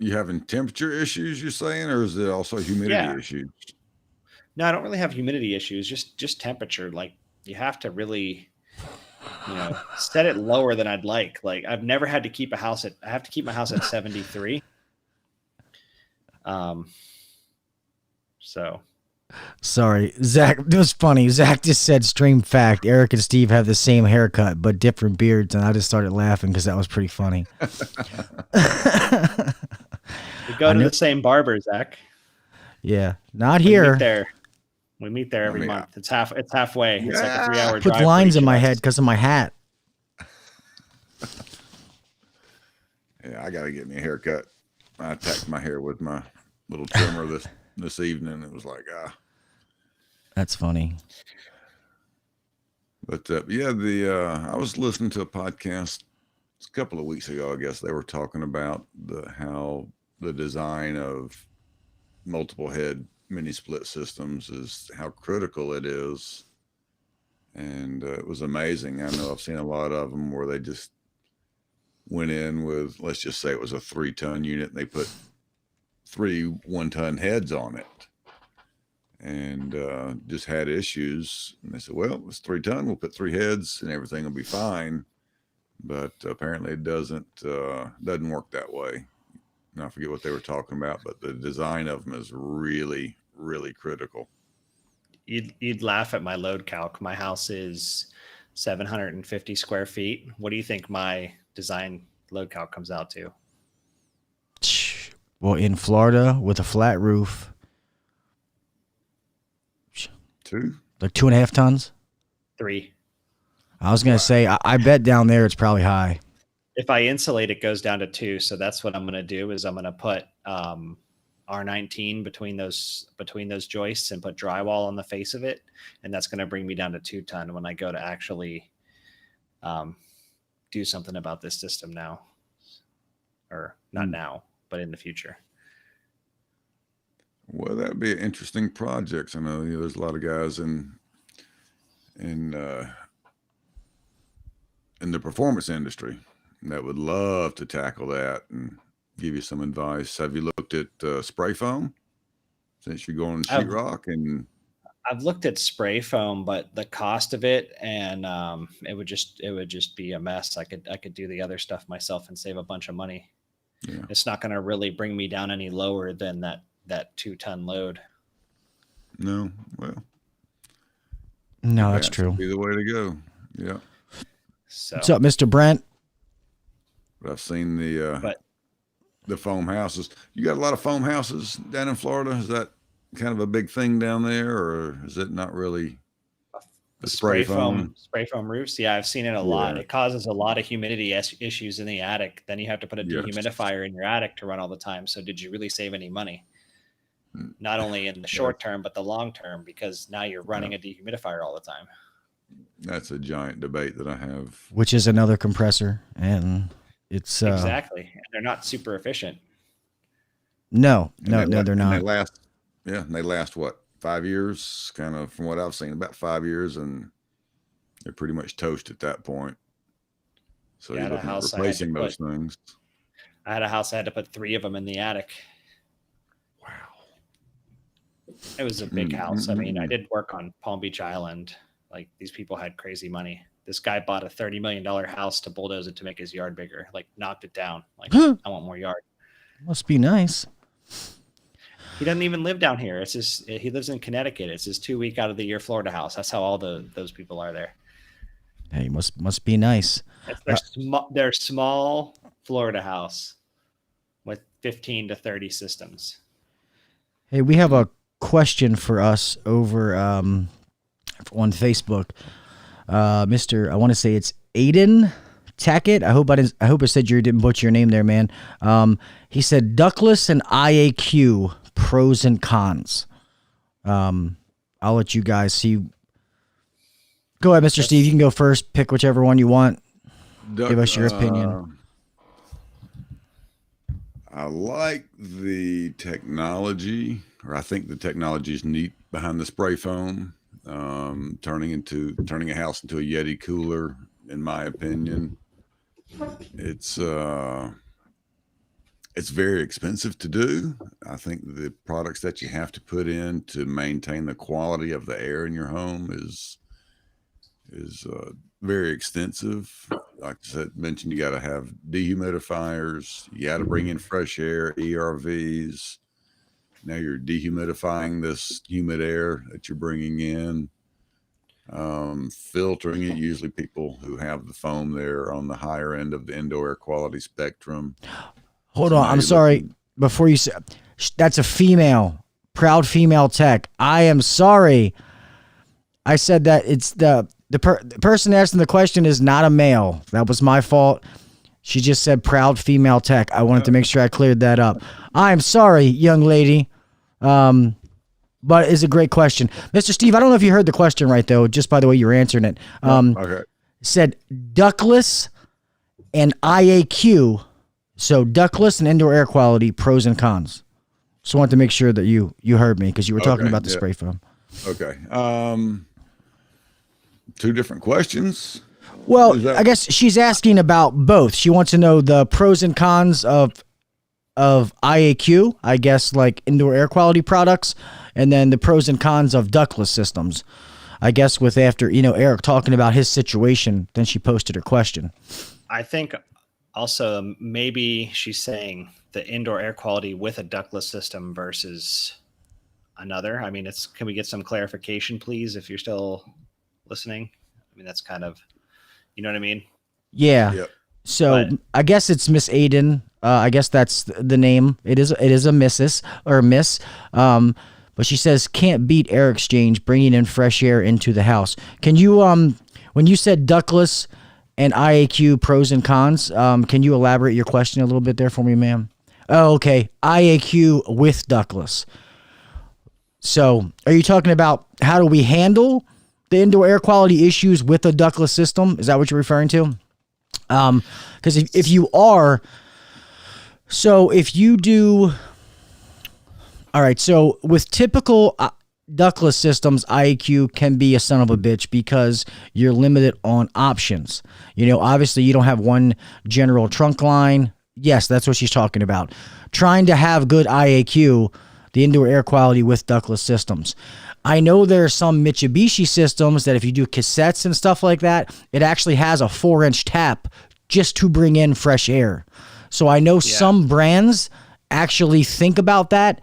You having temperature issues, you're saying, or is it also humidity issues? No, I don't really have humidity issues. Just temperature. Like you have to really, set it lower than I'd like. Like I've never had to keep I have to keep my house at 73. So. Sorry, Zach. It was funny. Zach just said, "Stream fact: Eric and Steve have the same haircut but different beards," and I just started laughing because that was pretty funny. We go to the same barber, Zach. Yeah, not here. We meet there every month. It's halfway. It's like a 3-hour drive. Put lines in my head because of my hat. Yeah, I got to get me a haircut. I attacked my hair with my little trimmer this evening. It was like, That's funny. But yeah, I was listening to a podcast a couple of weeks ago. I guess they were talking about how the design of multiple head mini split systems is how critical it is, and it was amazing. I know I've seen a lot of them where they just went in with, let's just say it was a 3-ton unit, and they put 3 1-ton heads on it, and just had issues. And they said, well, it's 3-ton, we'll put 3 heads and everything will be fine. But apparently it doesn't work that way. And I forget what they were talking about, but the design of them is really, really critical. You'd laugh at my load calc. My house is 750 square feet. What do you think my design load calc comes out to? Well, in Florida with a flat roof, 2, like 2.5 tons. 3. I was gonna say, I bet down there it's probably high. If I insulate, it goes down to 2. So that's what I'm gonna do. Is I'm gonna put R19 between those joists and put drywall on the face of it, and that's gonna bring me down to 2 ton when I go to actually do something about this system now, or not now, but in the future. Well, that'd be an interesting project. I know there's a lot of guys in the performance industry that would love to tackle that and give you some advice. Have you looked at spray foam since you're going sheetrock? And I've looked at spray foam, but the cost of it and it would just be a mess. I could do the other stuff myself and save a bunch of money. Yeah. It's not going to really bring me down any lower than that 2-ton load. No, well, no, that's true. Be the way to go. Yeah. So, what's up, Mr. Brent? But I've seen the foam houses. You got a lot of foam houses down in Florida. Is that kind of a big thing down there, or is it not really the spray foam? Spray foam roofs. Yeah, I've seen it a lot. It causes a lot of humidity issues in the attic. Then you have to put a Yes. dehumidifier in your attic to run all the time. So did you really save any money? Not only in the short term, but the long term, because now you're running a dehumidifier all the time. That's a giant debate that I have. Which is another compressor, and it's Exactly. And they're not super efficient. No, they're not. They last what, 5 years? Kind of from what I've seen, about 5 years, and they're pretty much toast at that point. So you're looking at replacing those things. I had a house I had to put 3 of them in the attic. Wow. It was a big house. I mean, I did work on Palm Beach Island. Like, these people had crazy money. This guy bought a $30 million house to bulldoze it to make his yard bigger. Like, knocked it down. Like, I want more yard. Must be nice. He doesn't even live down here. He lives in Connecticut. It's his 2-week out of the year Florida house. That's how all those people are there. Hey, must be nice. Their small Florida house with 15 to 30 systems. Hey, we have a question for us over on Facebook. Mr. I want to say it's Aiden Tackett. I hope I said you didn't butcher your name there, man. He said ductless and IAQ pros and cons. I'll let you guys see. Go ahead, Mr. Steve. You can go first. Pick whichever one you want. Give us your opinion. I like the technology, or I think the technology is neat behind the spray foam. Turning a house into a Yeti cooler, in my opinion. It's very expensive to do. I think the products that you have to put in to maintain the quality of the air in your home is very extensive. Like I said, mentioned, you got to have dehumidifiers. You got to bring in fresh air, ERVs. Now you're dehumidifying this humid air that you're bringing in, filtering it. Usually people who have the foam there on the higher end of the indoor air quality spectrum. Hold on. I'm sorry. Before you say, that's a female, proud female tech. I am sorry. I said that it's the person asking the question is not a male. That was my fault. She just said proud female tech. I wanted to make sure I cleared that up. I'm sorry, young lady. But it's a great question. Mr. Steve, I don't know if you heard the question right, though, just by the way you were answering it. Okay. Said ductless and IAQ. So ductless and indoor air quality, pros and cons. So I wanted to make sure that you heard me because you were talking about the spray foam. Okay. 2 different questions. Well, I guess she's asking about both. She wants to know the pros and cons of IAQ, I guess, like indoor air quality products, and then the pros and cons of ductless systems. I guess with after, Eric talking about his situation, then she posted her question. I think also maybe she's saying the indoor air quality with a ductless system versus another. I mean, can we get some clarification, please, if you're still listening? I mean, that's kind of, you know what I mean? Yeah. Yep. So I guess it's Miss Aiden. I guess that's the name. It is a Mrs. or Miss. But she says can't beat air exchange, bringing in fresh air into the house. Can you when you said ductless and IAQ pros and cons, can you elaborate your question a little bit there for me, ma'am? Oh, okay. IAQ with ductless. So are you talking about how do we handle the indoor air quality issues with a ductless system? Is that what you're referring to? Because if you are, so if you do, all right, so with typical ductless systems, IAQ can be a son of a bitch because you're limited on options. Obviously you don't have one general trunk line. Yes, that's what she's talking about. Trying to have good IAQ, the indoor air quality with ductless systems. I know there are some Mitsubishi systems that if you do cassettes and stuff like that, it actually has a 4-inch tap just to bring in fresh air. So I know some brands actually think about that.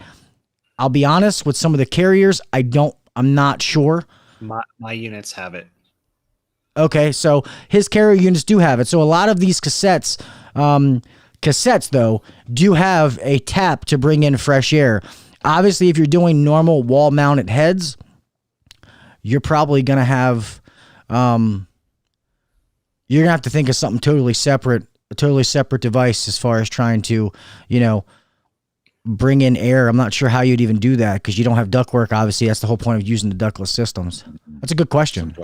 I'll be honest, with some of the carriers, I'm not sure. My units have it. Okay, so his carrier units do have it. So a lot of these cassettes though, do have a tap to bring in fresh air. Obviously, if you're doing normal wall mounted heads, you're probably going to have, you're going to have to think of something totally separate, a totally separate device as far as trying to, bring in air. I'm not sure how you'd even do that because you don't have ductwork. Obviously, that's the whole point of using the ductless systems. That's a good question.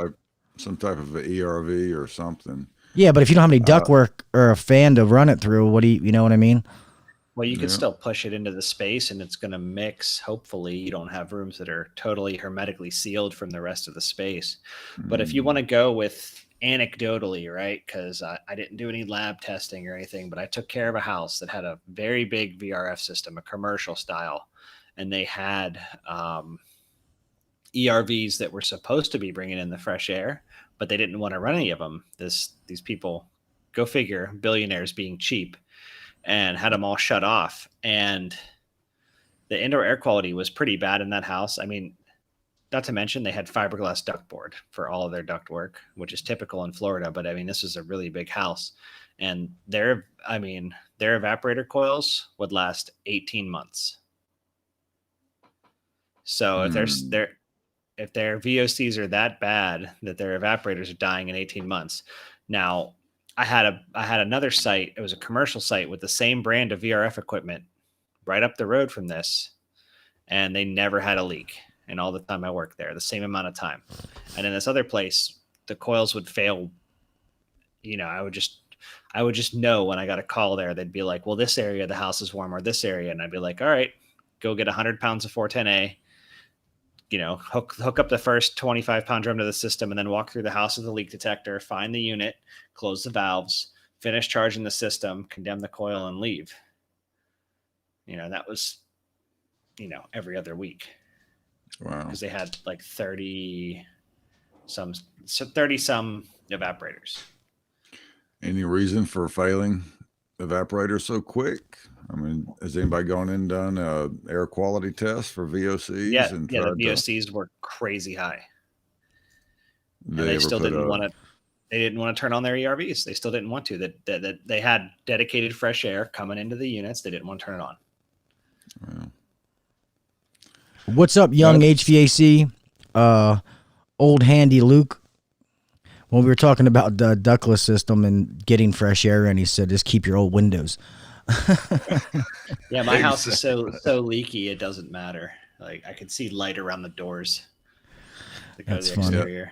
Some type of a ERV or something. Yeah, but if you don't have any ductwork or a fan to run it through, you know what I mean? Well, you could still push it into the space and it's going to mix. Hopefully you don't have rooms that are totally hermetically sealed from the rest of the space. But if you want to go with anecdotally, right? Because I didn't do any lab testing or anything, but I took care of a house that had a very big VRF system, a commercial style. And they had ERVs that were supposed to be bringing in the fresh air, but they didn't want to run any of them. These people, go figure, billionaires being cheap, and had them all shut off. And the indoor air quality was pretty bad in that house. I mean, not to mention they had fiberglass ductboard for all of their ductwork, which is typical in Florida. But I mean, this is a really big house, and their evaporator coils would last 18 months. So if their VOCs are that bad that their evaporators are dying in 18 months. Now, I had another site. It was a commercial site with the same brand of VRF equipment right up the road from this, and they never had a leak in all the time I worked there, the same amount of time. And in this other place, the coils would fail. I would just know when I got a call there, they'd be like, well, this area of the house is warm, or this area. And I'd be like, all right, go get 100 pounds of 410A, hook up the first 25-pound drum to the system, and then walk through the house with the leak detector, find the unit, close the valves, finish charging the system, condemn the coil, and leave. That was, every other week. Wow. Mm-hmm. Because they had like 30 some evaporators. Any reason for failing evaporators so quick? I mean, has anybody gone in and done a air quality test for VOCs? Yeah, the VOCs were crazy high. And they still didn't want to. They didn't want to turn on their ERVs. They still didn't want to. That they had dedicated fresh air coming into the units. They didn't want to turn it on. Wow. What's up, young HVAC? Old handy Luke. When we were talking about the ductless system and getting fresh air, and he said, "Just keep your old windows." Yeah, my house is so leaky it doesn't matter. Like I could see light around the doors. That's funny. Exterior.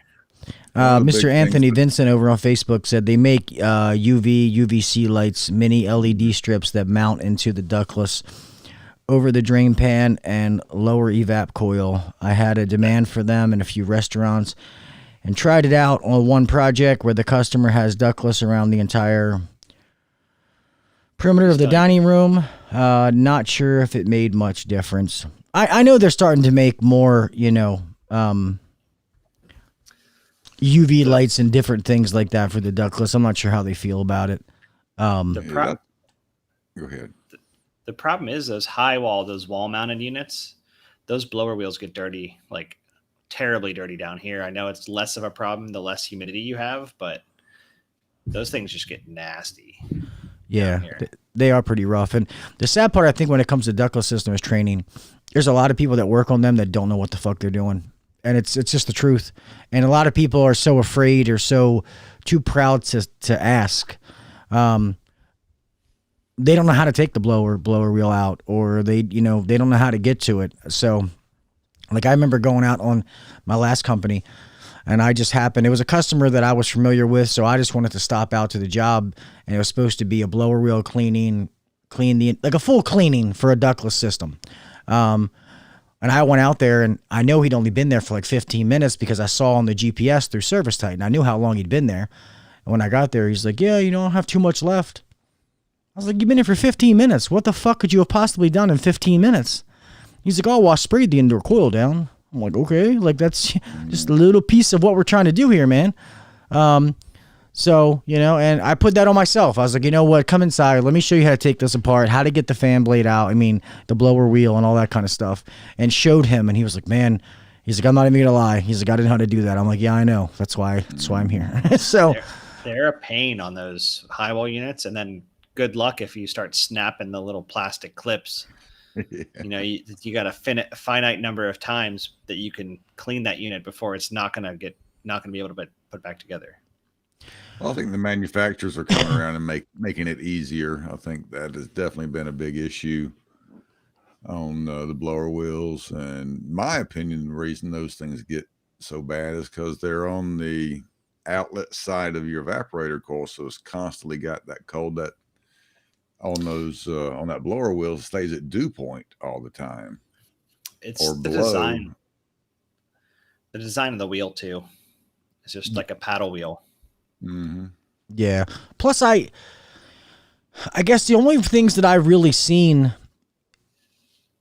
Mr. Anthony Vincent over on Facebook said they make UVC lights, mini LED strips that mount into the ductless over the drain pan and lower evap coil. I had a demand for them in a few restaurants and tried it out on one project where the customer has ductless around the entire perimeter of the dining room. Not sure if it made much difference. I know they're starting to make more, UV lights and different things like that for the ductless. I'm not sure how they feel about it. Go ahead. The problem is those those wall mounted units, those blower wheels get dirty, like terribly dirty down here. I know it's less of a problem the less humidity you have, but those things just get nasty. Yeah, they are pretty rough. And the sad part, I think, when it comes to ductless system is training. There's a lot of people that work on them that don't know what the fuck they're doing. And it's just the truth. And a lot of people are so afraid or so too proud to ask. They don't know how to take the blower wheel out, or they don't know how to get to it. So, like, I remember going out on my last company, and it was a customer that I was familiar with, so I just wanted to stop out to the job, and it was supposed to be a blower wheel clean a full cleaning for a ductless system. And I went out there, and I know he'd only been there for like 15 minutes because I saw on the GPS through Service Titan. I knew how long he'd been there. And when I got there, he's like, yeah, I don't have too much left. I was like, you've been here for 15 minutes. What the fuck could you have possibly done in 15 minutes? He's like, oh, well, I sprayed the indoor coil down. I'm like, okay, like that's just a little piece of what we're trying to do here, man. So, and I put that on myself. I was like, you know what? Come inside. Let me show you how to take this apart, how to get the fan blade out. I mean, the blower wheel and all that kind of stuff. And showed him, and he was like, man, he's like, I'm not even going to lie. He's like, I didn't know how to do that. I'm like, yeah, I know. That's why I'm here. So they're a pain on those high wall units. And then good luck if you start snapping the little plastic clips You know, you got a finite number of times that you can clean that unit before it's not going to be able to put back together. Well, I think the manufacturers are coming around and making it easier. I think that has definitely been a big issue on the blower wheels. And my opinion, the reason those things get so bad is because they're on the outlet side of your evaporator coil, so it's constantly got that cold that on those on that blower wheel stays at dew point all the time. It's or the below. design of the wheel too. It's just like a paddle wheel. Mm-hmm. Yeah. Plus, I guess the only things that I've really seen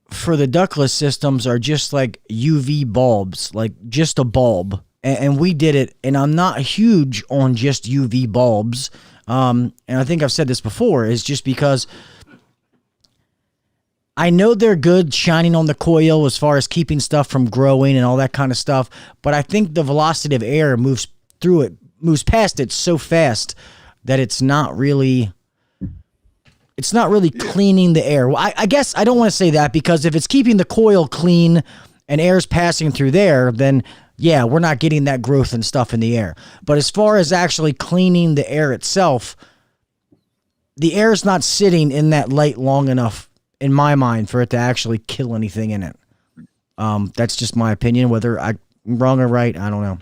for the ductless systems are just like UV bulbs, like just a bulb. And we did it, and I'm not huge on just UV bulbs. And I think I've said this before, is just because I know they're good shining on the coil as far as keeping stuff from growing and all that kind of stuff, but I think the velocity of air moves past it so fast that it's not really cleaning the air. Well, I guess I don't want to say that, because if it's keeping the coil clean and air's passing through there, then yeah, we're not getting that growth and stuff in the air. But as far as actually cleaning the air itself, the air is not sitting in that light long enough, in my mind, for it to actually kill anything in it. That's just my opinion. Whether I'm wrong or right, I don't know.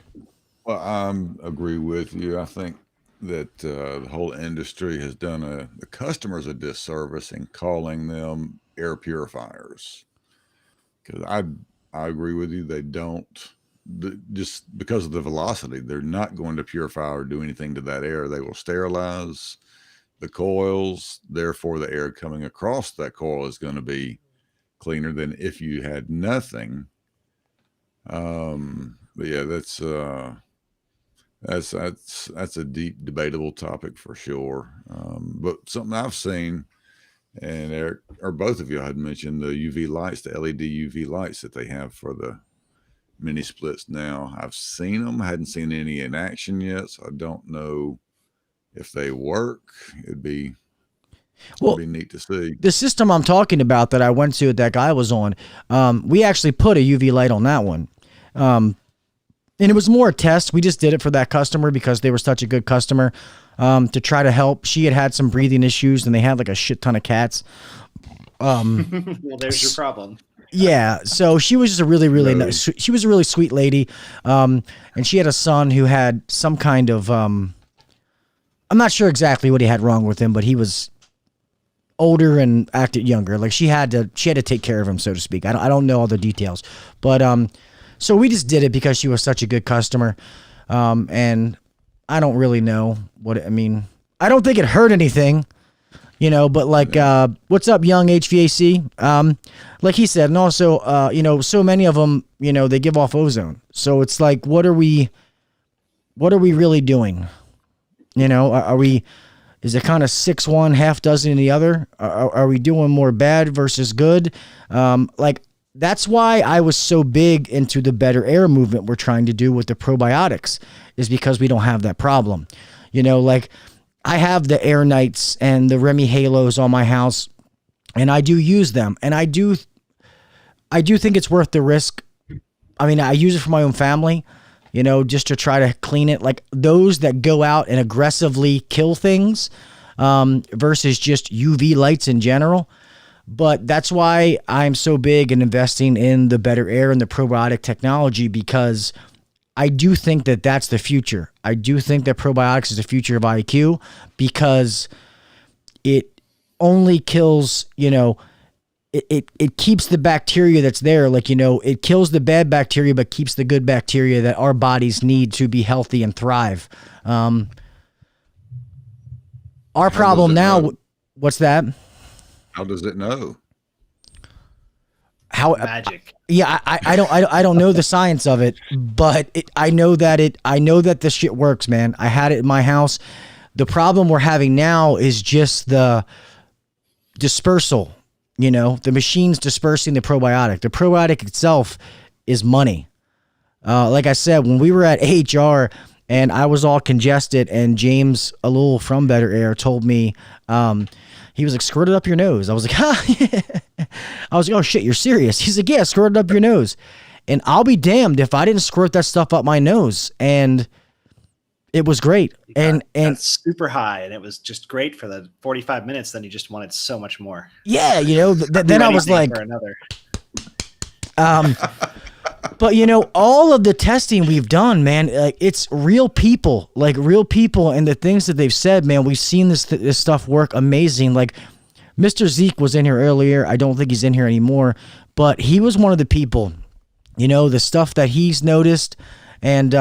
Well, I agree with you. I think that the whole industry has done the customers a disservice in calling them air purifiers. Because I agree with you. They don't, just because of the velocity, they're not going to purify or do anything to that air. They will sterilize the coils. Therefore, the air coming across that coil is going to be cleaner than if you had nothing. But yeah, that's a deep debatable topic for sure. But something I've seen, and Eric, or both of you had mentioned, the UV lights, the LED UV lights that they have for the mini splits now. I've seen them, hadn't seen any in action yet, so I don't know if they work. It'd be neat to see. The system I'm talking about that I went to, that guy was on, we actually put a UV light on that one. And it was more a test. We just did it for that customer because they were such a good customer, to try to help. She had some breathing issues, and they had like a shit ton of cats. Well, there's your problem. Yeah, so she was just a really, really nice. She was a really sweet lady, and she had a son who had some kind of. I'm not sure exactly what he had wrong with him, but he was older and acted younger. Like she had to take care of him, so to speak. I don't know all the details, but so we just did it because she was such a good customer, and I don't really know what I mean. I don't think it hurt anything. But like, what's up, young HVAC? Like he said, and also, so many of them, they give off ozone. So it's like, what are we really doing? Are we, is it kind of 6-1, half dozen in the other? Are we doing more bad versus good? Like, that's why I was so big into the better air movement we're trying to do with the probiotics, is because we don't have that problem. Like, I have the Air Knights and the Remy Halos on my house, and I do use them. And I do think it's worth the risk. I mean, I use it for my own family, just to try to clean it. Like those that go out and aggressively kill things, versus just UV lights in general. But that's why I'm so big in investing in the better air and the probiotic technology, because I do think that that's the future. I do think that probiotics is the future of IQ, because it only kills, it keeps the bacteria that's there. Like, it kills the bad bacteria, but keeps the good bacteria that our bodies need to be healthy and thrive. Our problem now, what's that? How does it know? How magic? Yeah, I don't know the science of it, but I know that this shit works, man. I had it in my house. The problem we're having now is just the dispersal. The machine's dispersing the probiotic. The probiotic itself is money. Like I said, when we were at AHR and I was all congested, and James, a little from Better Air, told me, He was like, squirted up your nose. I was like, huh? I was like, oh shit, you're serious? He's like, yeah, squirted up your nose. And I'll be damned if I didn't squirt that stuff up my nose. And it was great. And super high, and it was just great for the 45 minutes. Then you just wanted so much more. Yeah, you know, then I was like, another. But you know, all of the testing we've done, man, it's real people, and the things that they've said, man. We've seen this stuff work amazing. Like Mr. Zeke was in here earlier. I don't think he's in here anymore, but he was one of the people. You know, the stuff that he's noticed, and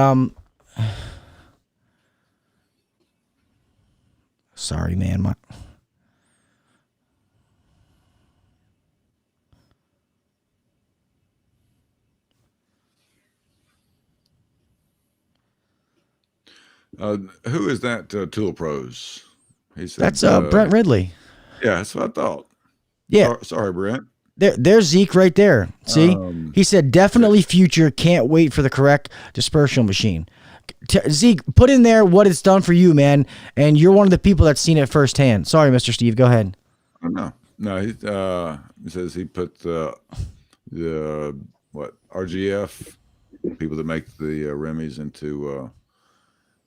sorry, man, Who is that? Tool Pros. He said, that's Brent Ridley. Yeah, that's what I thought. Yeah, sorry, Brent. There's Zeke right there. See, he said definitely future. Can't wait for the correct dispersion machine. Zeke, put in there what it's done for you, man. And you're one of the people that's seen it firsthand. Sorry, Mr. Steve. Go ahead. No. He says he put the RGF people that make the Remy's into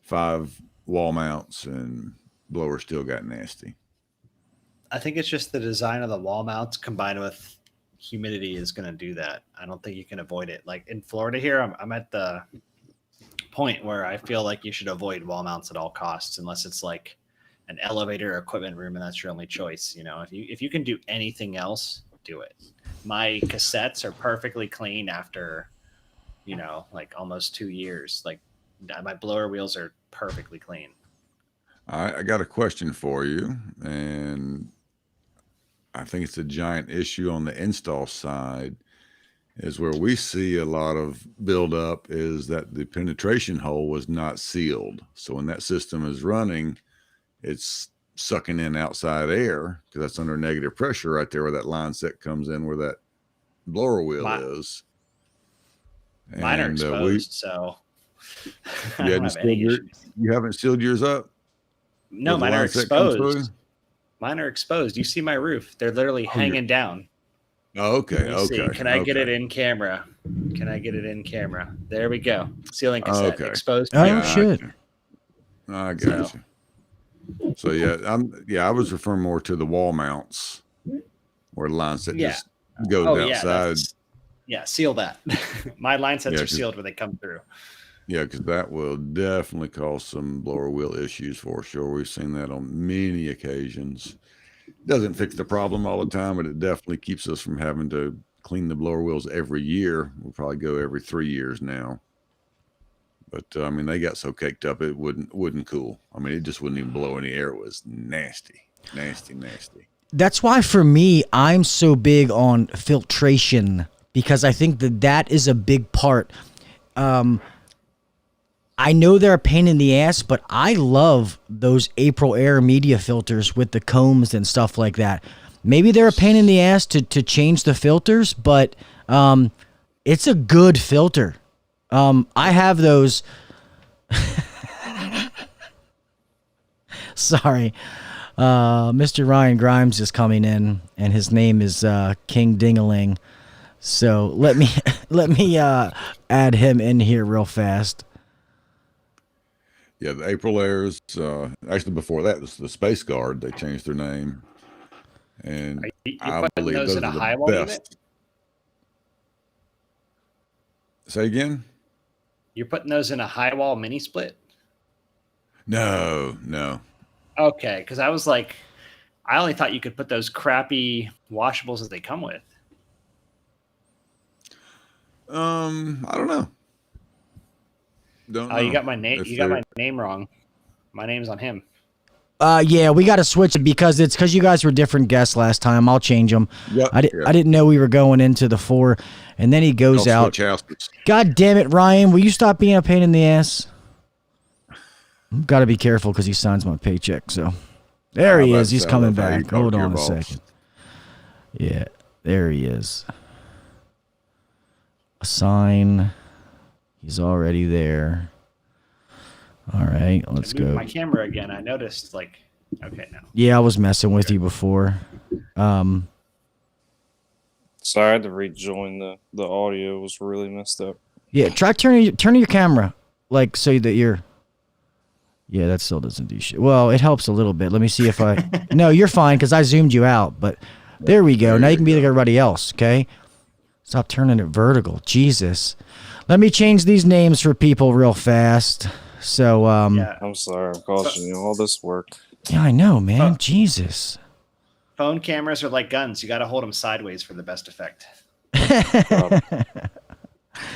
5 wall mounts, and blower still got nasty. I think it's just the design of the wall mounts combined with humidity is going to do that. I don't think you can avoid it. Like in Florida here, I'm at the point where I feel like you should avoid wall mounts at all costs, unless it's like an elevator or equipment room and that's your only choice. You know, if you can do anything else, do it. My cassettes are perfectly clean after, you know, like almost 2 years. Like my blower wheels are perfectly clean. I got a question for you, and I think it's a giant issue on the install side, is where we see a lot of buildup is that the penetration hole was not sealed. So when that system is running, it's sucking in outside air because that's under negative pressure right there where that line set comes in, where that blower wheel is. Mine are exposed, so you haven't sealed yours up? No, mine are exposed. Mine are exposed. You see my roof. They're literally hanging down. Oh, okay. Okay. Can I get it in camera? There we go. Ceiling cassette exposed. Oh, shit. I got you. So I was referring more to the wall mounts where the line set just goes outside. Seal that. My line sets are sealed when they come through. Yeah, because that will definitely cause some blower wheel issues for sure. We've seen that on many occasions. Doesn't fix the problem all the time, but it definitely keeps us from having to clean the blower wheels every year. We'll probably go every 3 years now. But I mean, they got so caked up it wouldn't cool. I mean, it just wouldn't even blow any air. It was nasty. That's why for me, I'm so big on filtration, because I think that is a big part. I know they're a pain in the ass, but I love those April Air media filters with the combs and stuff like that. Maybe they're a pain in the ass to change the filters, but it's a good filter. I have those. Sorry. Mr. Ryan Grimes is coming in, and his name is King Dingaling. So let me add him in here real fast. Yeah, the April Airs. Actually, before that, was the Space Guard. They changed their name, and I believe those are the best. Say again. You're putting those in a high wall mini split? No. Okay, because I was like, I only thought you could put those crappy washables that they come with. I don't know. You got my name. You got my name wrong. My name's on him. Yeah, we got to switch it because you guys were different guests last time. I'll change them. Yep, I didn't know we were going into the 4, and then he goes out. God damn it, Ryan! Will you stop being a pain in the ass? I've got to be careful because he signs my paycheck. So there he is. He's coming back. Hold on a second. Yeah, there he is. Assign. He's already there. All right, let's go. My camera again. I noticed like Okay, no. Yeah, I was messing with you before. Sorry, I had to rejoin the audio was really messed up. Yeah, try turning your camera like so that you're. Yeah, that still doesn't do shit. Well, it helps a little bit. Let me see if I. No, you're fine because I zoomed you out. But there we go. There Now you you can be go. like everybody else. Okay. Stop turning it vertical. Jesus. Let me change these names for people real fast. So Yeah. I'm sorry, I'm causing you all this work. yeah, I know, man. Jesus. Phone cameras are like guns. You got to hold them sideways for the best effect.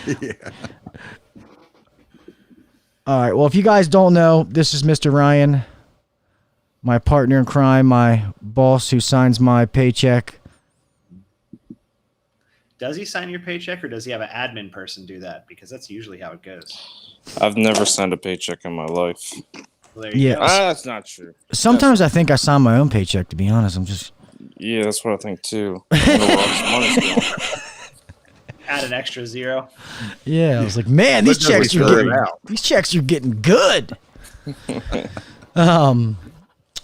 Yeah. All right. Well, if you guys don't know, this is Mr. Ryan, my partner in crime, my boss who signs my paycheck. Does he sign your paycheck, or does he have an admin person do that? Because that's usually how it goes. I've never signed a paycheck in my life. Well, there you Yeah. go. That's not true. Sometimes I think I sign my own paycheck, to be honest. I'm just. Yeah, that's what I think too. I wonder where all this money's going. Add an extra 0. Yeah, I was like, man, these But does he checks are fill it getting out? these checks are getting good.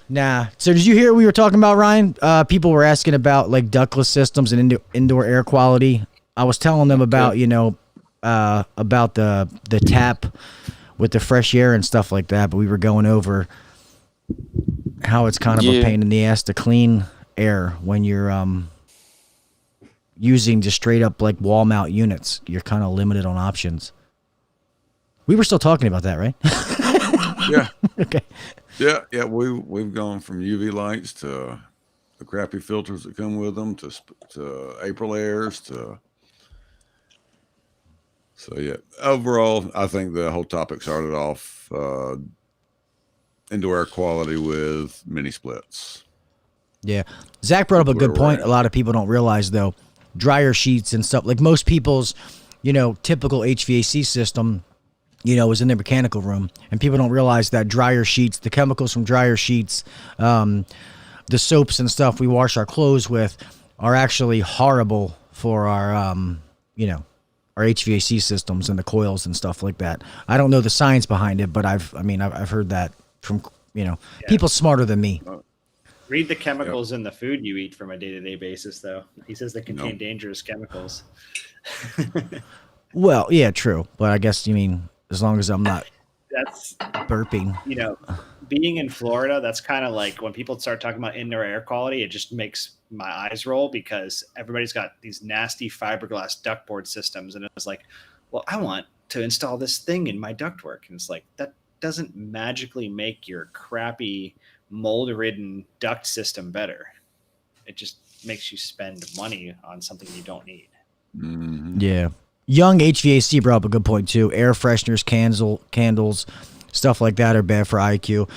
Nah. So did you hear what we were talking about, Ryan? People were asking about like ductless systems and indoor air quality. I was telling them about about the tap with the fresh air and stuff like that. But we were going over how it's kind of a pain in the ass to clean air when you're using just straight up like wall mount units. You're kind of limited on options. We were still talking about that, right? Yeah. Okay. Yeah. We've gone from UV lights to the crappy filters that come with them to April airs to. So yeah, overall, I think the whole topic started off indoor air quality with mini splits. Yeah. Zach brought up a That's where good we're point. at. A lot of people don't realize, though, dryer sheets and stuff. Like most people's, typical HVAC system, is in their mechanical room. And people don't realize that dryer sheets, the chemicals from dryer sheets, the soaps and stuff we wash our clothes with are actually horrible for our, our HVAC systems and the coils and stuff like that. I don't know the science behind it, but I've heard that from, people smarter than me. Read the chemicals in the food you eat from a day-to-day basis, though. He says they contain dangerous chemicals. Well, yeah, true. But I guess you mean as long as I'm not That's, burping. being in Florida, that's kind of like when people start talking about indoor air quality, it just makes my eyes roll because everybody's got these nasty fiberglass ductboard systems. And it's like, well, I want to install this thing in my ductwork. And it's like, that doesn't magically make your crappy mold-ridden duct system better. It just makes you spend money on something you don't need. Mm-hmm. Yeah. Young HVAC brought up a good point too. Air fresheners, candles, stuff like that are bad for IQ.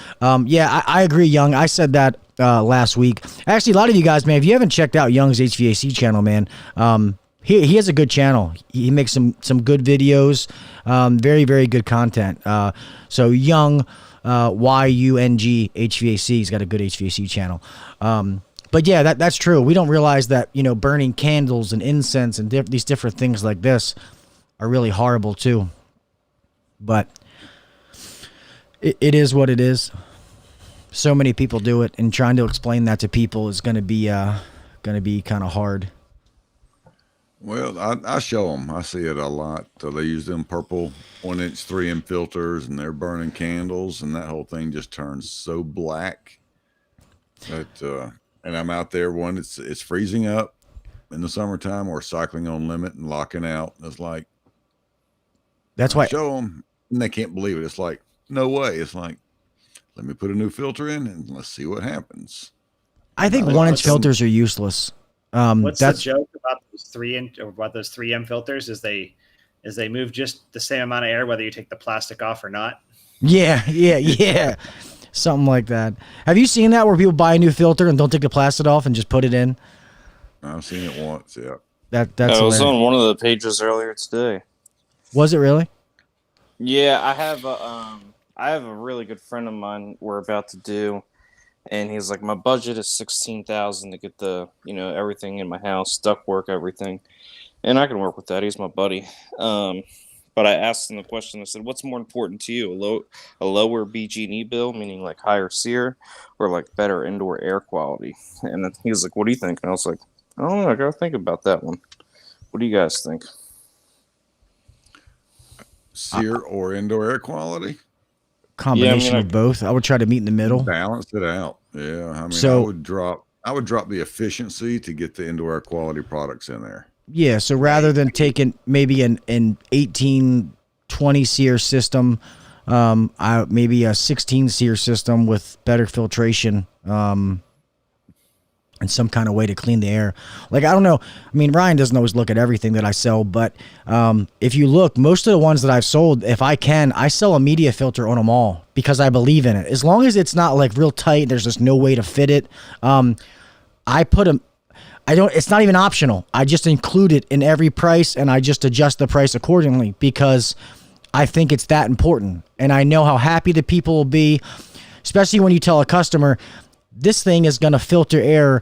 Yeah, I agree, Young. I said that last week. Actually, a lot of you guys, man, if you haven't checked out Young's HVAC channel, man, he has a good channel. He makes some good videos, very, very good content. So Young, YUNG HVAC, he's got a good HVAC channel. But yeah, that's true. We don't realize that, burning candles and incense and these different things like this are really horrible too. But it is what it is. So many people do it, and trying to explain that to people is going to be kind of hard. Well, I show them. I see it a lot. They use them purple 1-inch 3M filters, and they're burning candles, and that whole thing just turns so black. That and I'm out there when it's freezing up in the summertime, or cycling on limit and locking out. It's like That's I why. show them, and they can't believe it. It's like, no way. It's like, let me put a new filter in, and let's see what happens. I think What's 1-inch the- filters are useless. What's the That's joke about those 3M filters? Is they move just the same amount of air whether you take the plastic off or not. yeah. Something like that. Have you seen that where people buy a new filter and don't take the plastic off and just put it in? I've seen it once. Yeah. That's I was hilarious. on one of the pages earlier today. Was it really? Yeah, I have a really good friend of mine we're about to do, and he's like, my budget is $16,000 to get the everything in my house, ductwork, everything, and I can work with that. He's my buddy. But But I asked him the question. I said, "What's more important to you, a lower BG&E bill, meaning like higher SEER, or like better indoor air quality?" And then he was like, "What do you think?" And I was like, "I don't know. I gotta think about that one. What do you guys think?" SEER or indoor air quality? Combination of both. I would try to meet in the middle. Balance it out. Yeah. I mean, So- I would drop the efficiency to get the indoor air quality products in there. Yeah, so rather than taking maybe an 18-20 SEER system, maybe a 16 SEER system with better filtration, and some kind of way to clean the air. Like, I don't know. I mean, Ryan doesn't always look at everything that I sell, but if you look, most of the ones that I've sold, if I can, I sell a media filter on them all because I believe in it. As long as it's not like real tight, there's just no way to fit it. I put them. It's not even optional. I just include it in every price, and I just adjust the price accordingly because I think it's that important. And I know how happy the people will be, especially when you tell a customer, this thing is going to filter air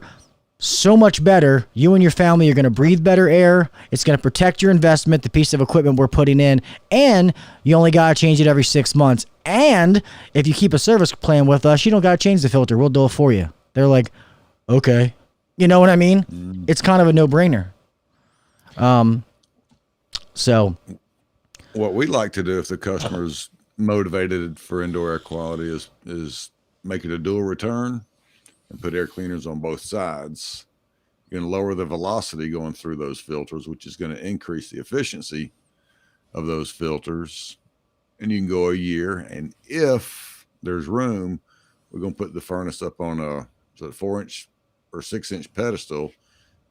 so much better. You and your family are going to breathe better air. It's going to protect your investment, the piece of equipment we're putting in, and you only got to change it every 6 months. And if you keep a service plan with us, you don't got to change the filter. We'll do it for you. They're like, okay. You know what I mean? It's kind of a no-brainer. So what we like to do if the customer's motivated for indoor air quality is make it a dual return and put air cleaners on both sides. You're going to lower the velocity going through those filters, which is going to increase the efficiency of those filters. And you can go a year. And if there's room, we're going to put the furnace up on a 4-inch or 6-inch pedestal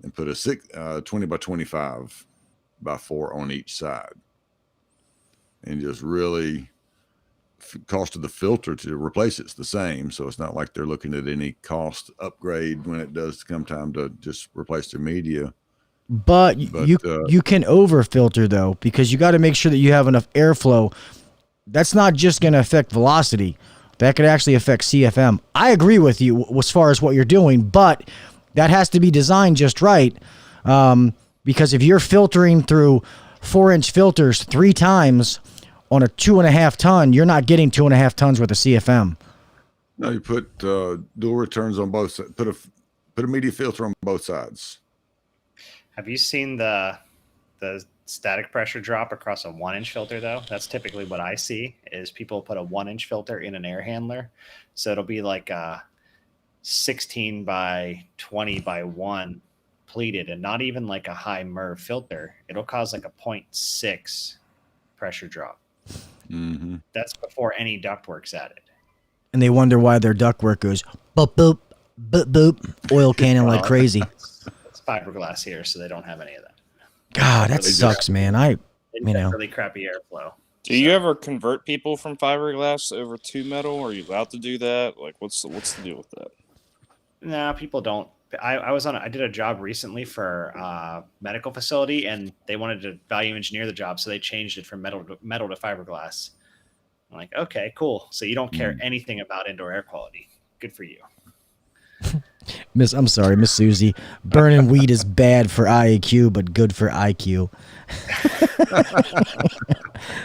and put a 20 by 25 by 4 on each side. And just really, cost of the filter to replace it's the same. So it's not like they're looking at any cost upgrade when it does come time to just replace their media. But you can over filter though, because you got to make sure that you have enough airflow. That's not just going to affect velocity. That could actually affect CFM. I agree with you as far as what you're doing, but that has to be designed just right. Because if you're filtering through 4-inch filters 3 times on a 2.5 ton, you're not getting 2.5 tons worth of CFM. No, you put dual returns on both sides. Put a media filter on both sides. Have you seen the static pressure drop across a 1-inch filter though? That's typically what I see is people put a 1-inch filter in an air handler. So it'll be like a 16 by 20 by 1 pleated and not even like a high MERV filter. It'll cause like a 0.6 pressure drop. Mm-hmm. That's before any ductwork's added. And they wonder why their ductwork goes boop, boop, boop, boop, oil cannon like crazy. It's fiberglass here, so they don't have any of that. God, that sucks, man. Really crappy airflow. Do you ever convert people from fiberglass over to metal? Are you allowed to do that? Like, what's the deal with that? No, people don't. I did a job recently for a medical facility, and they wanted to value engineer the job, so they changed it from metal to fiberglass. I'm like, okay, cool. So you don't care anything about indoor air quality. Good for you. I'm sorry, Miss Susie. Burning weed is bad for IAQ, but good for IQ.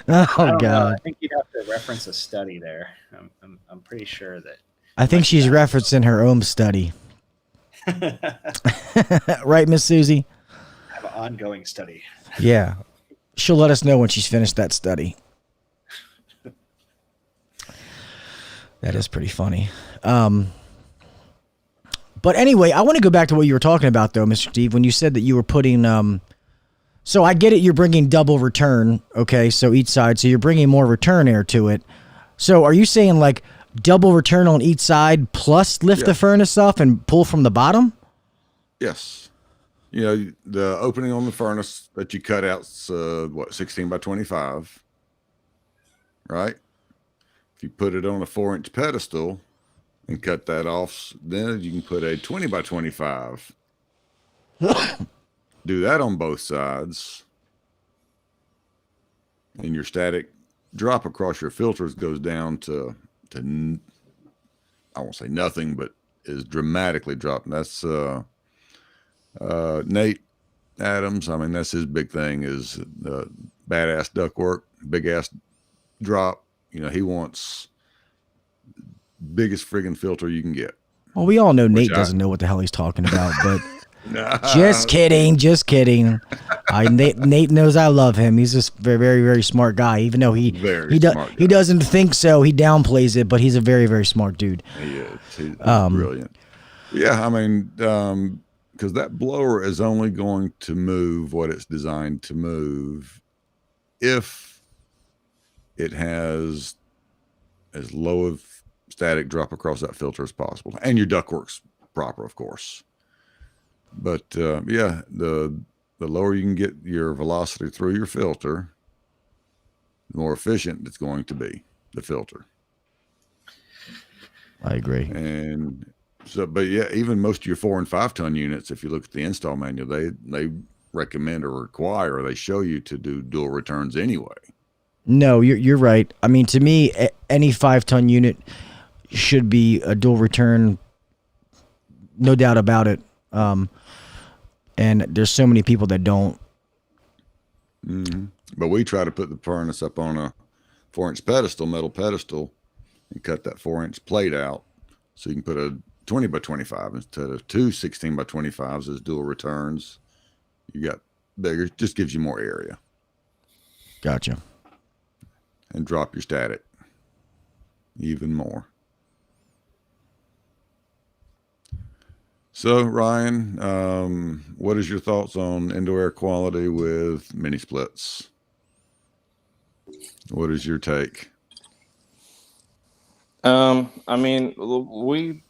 Oh God! I think you'd have to reference a study there. I'm pretty sure that. I think she's referencing her own study. Right, Miss Susie? I have an ongoing study. Yeah. She'll let us know when she's finished that study. That is pretty funny. But anyway, I want to go back to what you were talking about, though, Mr. Steve, when you said that you were putting... so I get it, you're bringing double return, okay, so each side, so you're bringing more return air to it. So are you saying, like, double return on each side plus lift the furnace up and pull from the bottom? Yes. You know, the opening on the furnace that you cut out's 16 by 25, right? If you put it on a 4-inch pedestal and cut that off, then you can put a 20 by 25. Do that on both sides, and your static drop across your filters goes down to I won't say nothing, but is dramatically dropped. And that's Nate Adams. I mean, that's his big thing is badass ductwork, big ass drop. He wants biggest friggin' filter you can get. Well, we all know Which Nate doesn't know what the hell he's talking about, but Nah. just kidding. Nate knows I love him. He's just very, very, very smart guy. Even though he Smart he guy. doesn't think so, he downplays it. But he's a very, very smart dude. He is. He's brilliant. Yeah, I mean, because that blower is only going to move what it's designed to move if it has as low of static drop across that filter as possible, and your ductwork's proper, of course. But yeah, the lower you can get your velocity through your filter, the more efficient it's going to be, the filter. I agree. And so, but yeah, even most of your 4 and 5 ton units, if you look at the install manual, they recommend or require, or they show you to do dual returns anyway. No, you're right. I mean, to me, any 5-ton unit should be a dual return, no doubt about it. And there's so many people that don't. Mm-hmm. But we try to put the furnace up on a 4-inch pedestal, metal pedestal, and cut that 4-inch plate out, so you can put a 20 by 25 instead of 2 16 by 25s as dual returns. You got bigger, just gives you more area. Gotcha. And drop your static even more. So, Ryan, what is your thoughts on indoor air quality with mini splits? What is your take? I mean, we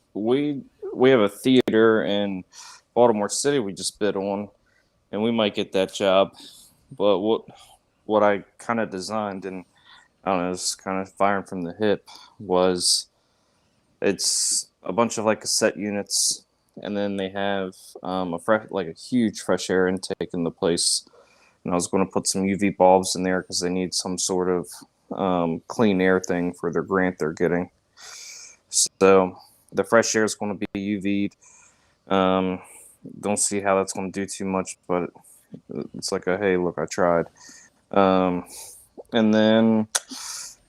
have a theater in Baltimore City we just bid on, and we might get that job. But what I kind of designed, and I don't know, it's kind of firing from the hip, was it's a bunch of like cassette units, and then they have a huge fresh air intake in the place. And I was going to put some UV bulbs in there because they need some sort of clean air thing for their grant they're getting. So the fresh air is going to be UV'd. Don't see how that's going to do too much, but it's like hey, look, I tried. And then,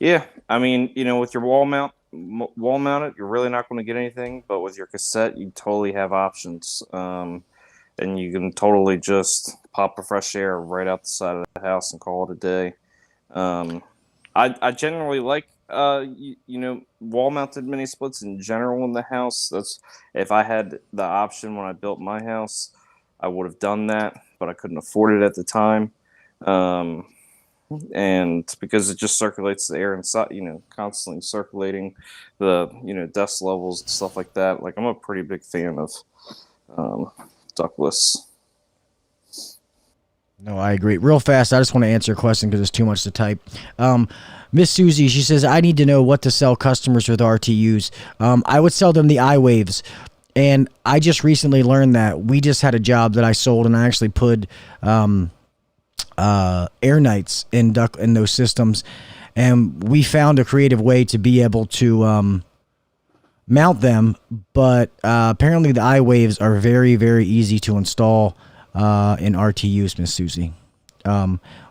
yeah, I mean, with your wall mounted, you're really not going to get anything. But with your cassette, you totally have options. And you can totally just pop a fresh air right out the side of the house and call it a day. I generally like wall-mounted mini splits in general in the house. That's if I had the option when I built my house, I would have done that, but I couldn't afford it at the time. And because it just circulates the air inside, constantly circulating the dust levels and stuff like that. Like I'm a pretty big fan of ductless. No, I agree. Real fast, I just want to answer a question because it's too much to type. Miss Susie, she says, I need to know what to sell customers with RTUs. I would sell them the iWaves. And I just recently learned that we just had a job that I sold, and I actually put air nights in those systems. And we found a creative way to be able to mount them. But apparently the iWaves are very, very easy to install in RTUs, Miss Susie.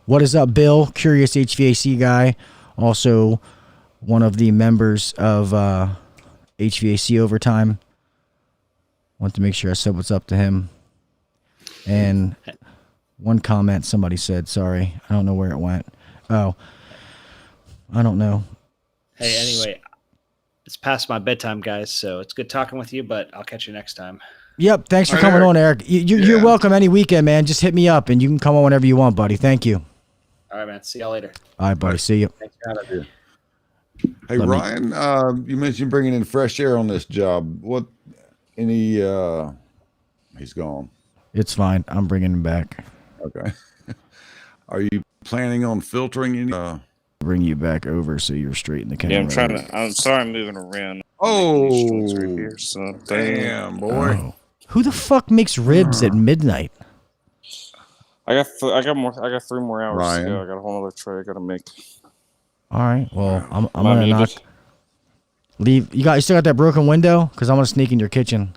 What is up, Bill? Curious HVAC guy. Also one of the members of HVAC Overtime. Want to make sure I said what's up to him. And one comment somebody said, sorry, I don't know where it went. Oh, I don't know. Hey, anyway, it's past my bedtime, guys, so it's good talking with you, but I'll catch you next time. Yep, thanks for All right, coming Eric. on, Eric. You're welcome any weekend, man. Just hit me up, and you can come on whenever you want, buddy. Thank you. All right, man. See y'all later. All right, buddy. See you. Thanks for having me. Hey, Ryan, you mentioned bringing in fresh air on this job. What, he's gone. It's fine. I'm bringing him back. Okay. Are you planning on filtering any? Bring you back over so you're straight in the camera. Yeah, I'm sorry I'm moving around. Oh, Right here, so damn, boy. Oh. Who the fuck makes ribs at midnight? I got 3 more hours Ryan. to go. I got a whole other tray I got to make. All right. Well, I'm Am I gonna muted? leave. You still got that broken window? Because I'm gonna sneak in your kitchen.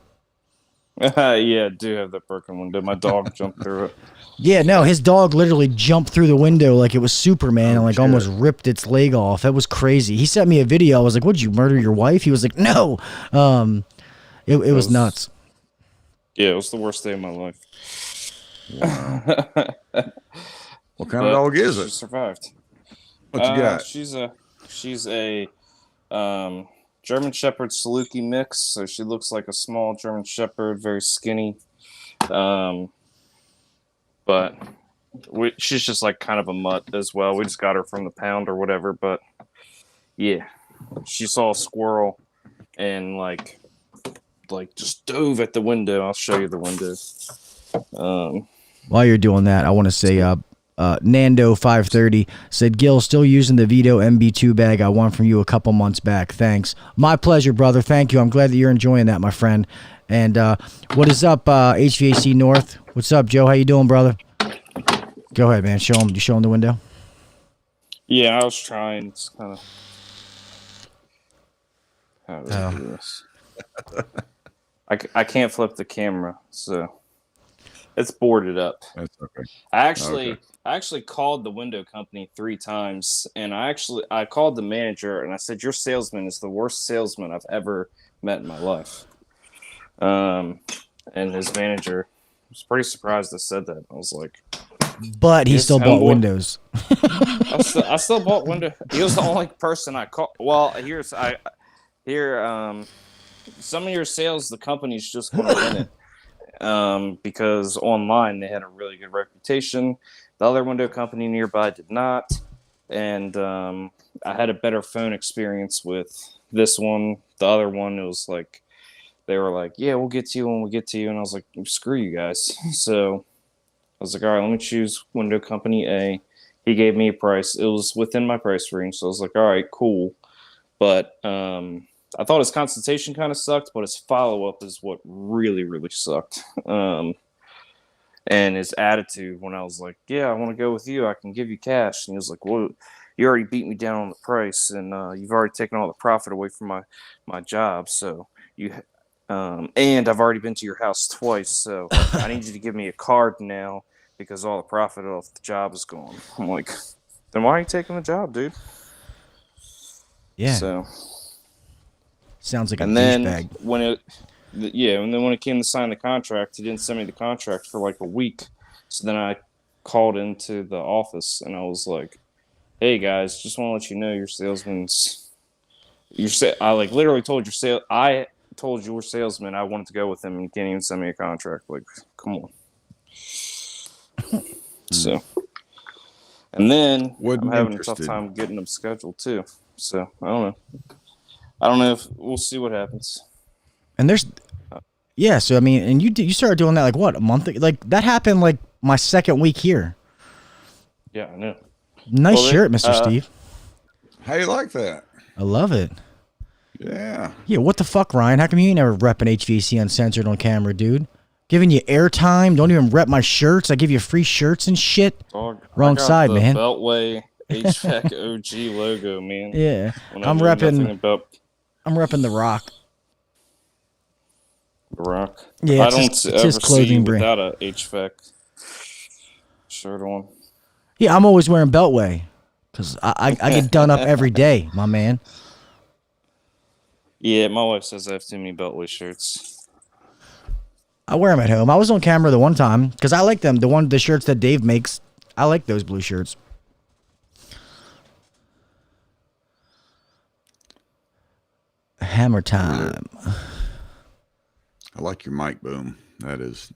Yeah, I do have that broken window. My dog jumped through it. Yeah, no, his dog literally jumped through the window like it was Superman and like shit. almost ripped its leg off. That was crazy. He sent me a video. I was like, "Would you murder your wife?" He was like, "No." It was nuts. Yeah, it was the worst day of my life. Wow. What kind But of dog is she it? survived. What you got? She's a German Shepherd Saluki mix, so she looks like a small German Shepherd, very skinny. But she's just like kind of a mutt as well. We just got her from the pound or whatever. But yeah, she saw a squirrel and like just dove at the window. I'll show you the window. While you're doing that, I want to say, Nando 530 said, "Gil, still using the Vito MB2 bag I won from you a couple months back. Thanks." My pleasure, brother. Thank you. I'm glad that you're enjoying that, my friend. And what is up, HVAC North? What's up, Joe? How you doing, brother? Go ahead, man. Show him. You show him the window. Yeah, I was trying. It's kind of how do I do this? I can't flip the camera, so it's boarded up. That's okay. I actually called the window company 3 times, and I called the manager and I said, "Your salesman is the worst salesman I've ever met in my life." And his manager was pretty surprised I said that. I was like, But he still bought homeboy. windows. I still bought window. He was the only person I called. Well, some of your sales, the company's just going to win it. Because online they had a really good reputation. The other window company nearby did not. And I had a better phone experience with this one. The other one, it was like, they were like, "Yeah, we'll get to you when we get to you." And I was like, "Screw you guys." So I was like, "All right, let me choose window company A." He gave me a price. It was within my price range. So I was like, "All right, cool." But I thought his consultation kind of sucked, but his follow-up is what really, really sucked. And his attitude when I was like, "Yeah, I want to go with you. I can give you cash." And he was like, "Well, you already beat me down on the price, and you've already taken all the profit away from my job. So and I've already been to your house twice. So I need you to give me a card now because all the profit off the job is gone." I'm like, "Then why are you taking the job, dude?" Yeah. So. Sounds like a And then douchebag. and then when it came to sign the contract, he didn't send me the contract for like a week. So then I called into the office and I was like, "Hey guys, just want to let you know your salesman's I like literally told I told your salesman I wanted to go with him and you can't even send me a contract. Like, come on." So, and then Wasn't I'm having a interested. tough time getting them scheduled too. So I don't know. I don't know if we'll see what happens. And there's, yeah. So I mean, and you started doing that like what, a month ago? Like that happened like my second week here. Yeah, I know. Nice Well, shirt, Mr. Steve. How you like that? I love it. Yeah. Yeah, what the fuck, Ryan? How come you ain't never repping HVAC Uncensored on camera, dude? Giving you airtime. Don't even rep my shirts. I give you free shirts and shit. Dog, Wrong I got side, the man. Beltway HVAC OG logo, man. Yeah, When I I'm knew nothing repping. about I'm repping The Rock. The Rock. Yeah, I it's don't his ever see you clothing brand. without a HVAC shirt on. Yeah, I'm always wearing Beltway because I get done up every day, my man. Yeah, my wife says I have too many Beltway shirts. I wear them at home. I was on camera the one time because I like them. The shirts that Dave makes. I like those blue shirts. Hammer time. I like your mic boom. That is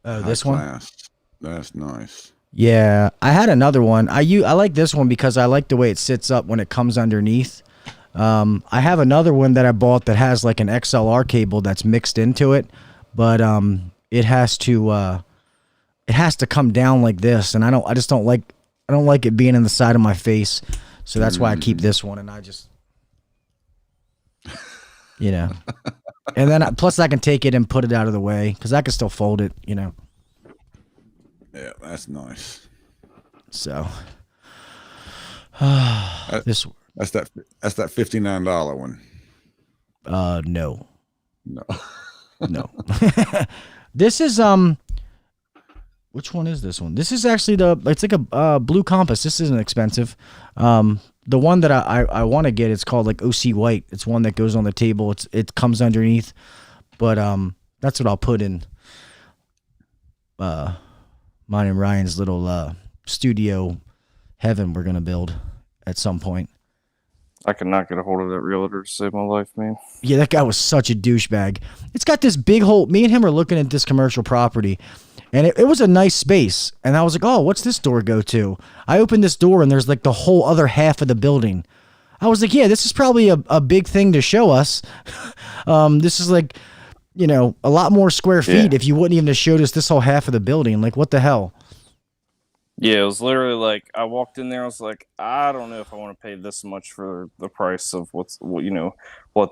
Oh, high this one? class. That's nice. Yeah, I had another one. I like this one because I like the way it sits up when it comes underneath. I have another one that I bought that has like an XLR cable that's mixed into it, but it has to come down like this, and I don't like it being in the side of my face, so that's why I keep this one, and I just, you know, and then plus I can take it and put it out of the way because I can still fold it, you know. Yeah, that's nice. So That's this that $59 one. no. No. No. This is which one is this one? This is actually it's like a blue compass. This isn't expensive. The one that I want to get, it's called like OC White. It's one that goes on the table. It comes underneath, but that's what I'll put in mine and Ryan's little studio heaven we're gonna build at some point. I could not get a hold of that realtor to save my life, man. Yeah, that guy was such a douchebag. It's got this big hole. Me and him are looking at this commercial property, and it was a nice space. And I was like, oh, what's this door go to? I opened this door, and there's like the whole other half of the building. I was like, yeah, this is probably a big thing to show us. This is like, a lot more square feet if you wouldn't even have showed us this whole half of the building. Like, what the hell? Yeah, it was literally like I walked in there. I was like, I don't know if I want to pay this much for the price of what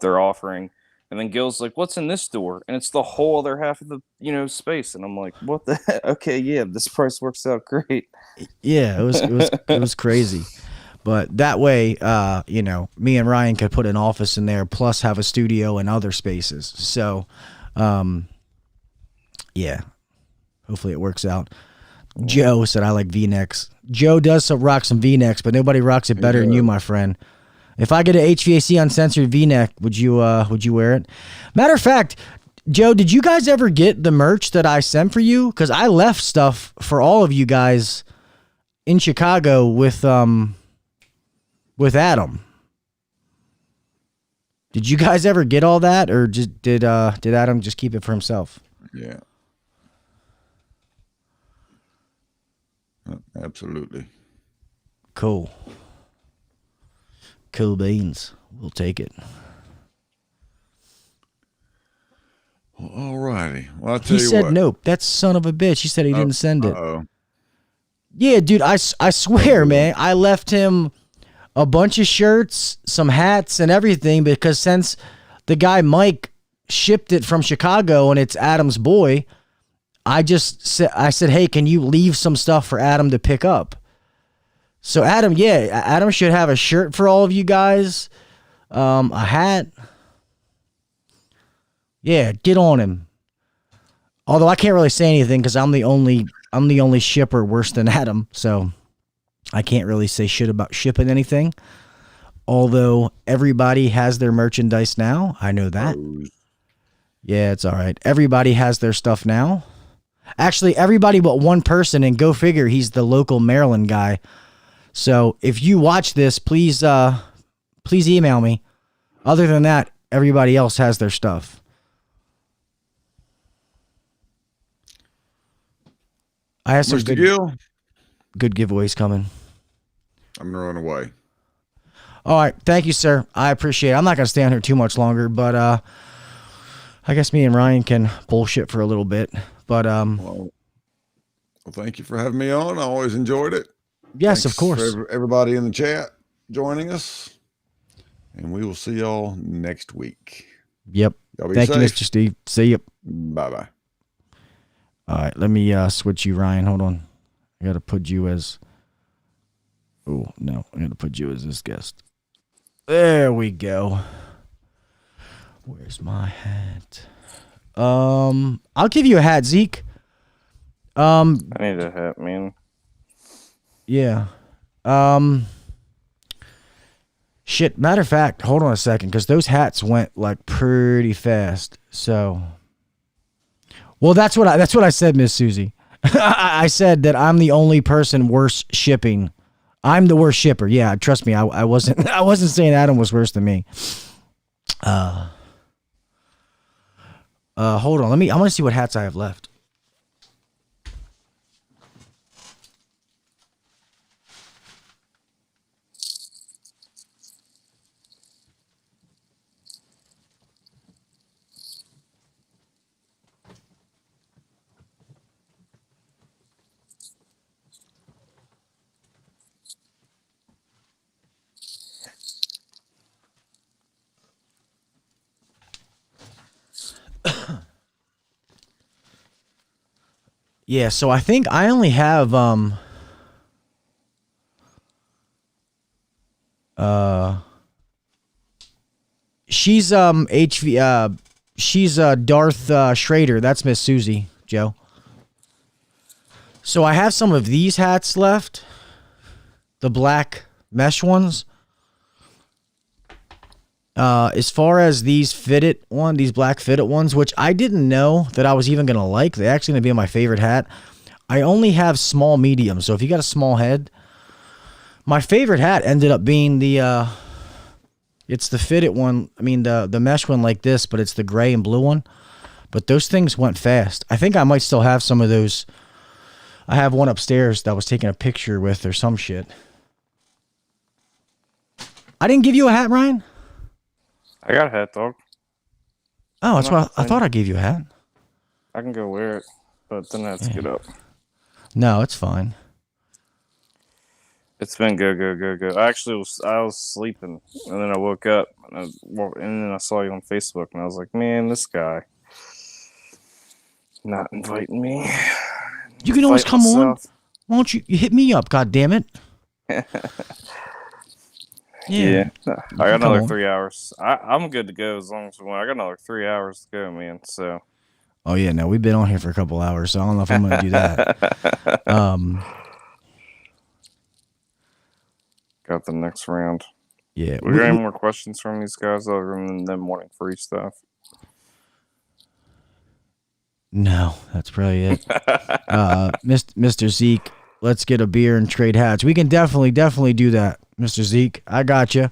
they're offering. And then Gil's like, "What's in this door?" And it's the whole other half of the space. And I'm like, "What the heck? Okay, yeah, this price works out great." Yeah, it was crazy. But that way, me and Ryan could put an office in there, plus have a studio and other spaces. So, yeah, hopefully it works out. Joe said I like V-necks. Joe does rock some V-necks, but nobody rocks it better than you, my friend. If I get an HVAC Uncensored V-neck, would you wear it? Matter of fact, Joe, did you guys ever get the merch that I sent for you? Because I left stuff for all of you guys in Chicago with Adam. Did you guys ever get all that, or just did Adam just keep it for himself? Yeah. Absolutely. Cool. Cool beans. We'll take it. Well, all righty. Well, I'll tell He you said what. nope. That son of a bitch. He said he didn't send it. Uh-oh. Yeah, dude, I swear, man. I left him a bunch of shirts, some hats, and everything because since the guy Mike shipped it from Chicago and it's Adam's boy, I said, hey, can you leave some stuff for Adam to pick up? So Adam should have a shirt for all of you guys, a hat. Yeah, get on him. Although I can't really say anything because I'm the only shipper worse than Adam, so I can't really say shit about shipping anything. Although everybody has their merchandise now, I know that. Yeah, it's all right. Everybody has their stuff now. Actually, everybody but one person, and go figure, he's the local Maryland guy. So if you watch this, please email me. Other than that, everybody else has their stuff. I have some Mr. Gill, good giveaways coming. I'm going to run away. All right. Thank you, sir. I appreciate it. I'm not going to stay on here too much longer, but I guess me and Ryan can bullshit for a little bit. But Well, thank you for having me on. I always enjoyed it. yes, Thanks of course. for everybody in the chat joining us. And we will see y'all next week. Yep. Y'all be Thank you, safe. Mr. Steve. See you. Bye-bye. All right. Let me switch you, Ryan. Hold on. I got to put you as... Oh, no. I got to put you as this guest. There we go. Where's my hat? I'll give you a hat, Zeke. I need a hat, man. Yeah. Shit. Matter of fact, hold on a second, because those hats went like pretty fast. So, well, that's what I said, Miss Susie. I said that I'm the only person worse shipping. I'm the worst shipper. Yeah, trust me. I wasn't. I wasn't saying Adam was worse than me. Hold on. I want to see what hats I have left. Yeah, so I think I only have she's she's Darth Schrader. That's Miss Susie, Joe. So I have some of these hats left, the black mesh ones. As far as these black fitted ones, which I didn't know that I was even gonna like. They're actually gonna be my favorite hat. I only have small medium, so if you got a small head, my favorite hat ended up being the it's the fitted one. I mean the mesh one like this, but it's the gray and blue one. But those things went fast. I think I might still have some of those. I have one upstairs that I was taking a picture with or some shit. I didn't give you a hat, Ryan? I got a hat, dog. Oh, that's why I thought I gave you a hat. I can go wear it, but then I have to get up. No, it's fine. It's been go. I was sleeping, and then I woke up, and then I saw you on Facebook, and I was like, man, this guy not inviting me. You can always come on. Why don't you hit me up? God damn it. Yeah. I got another 3 hours. I'm good to go as long as I got another 3 hours to go, man. So. Oh yeah, no, we've been on here for a couple hours, so I don't know if I'm gonna do that. Got the next round. Yeah. We got any more questions from these guys other than them wanting free stuff? No, that's probably it. Mr. Zeke, let's get a beer and trade hats. We can definitely do that, Mr. Zeke. I got you.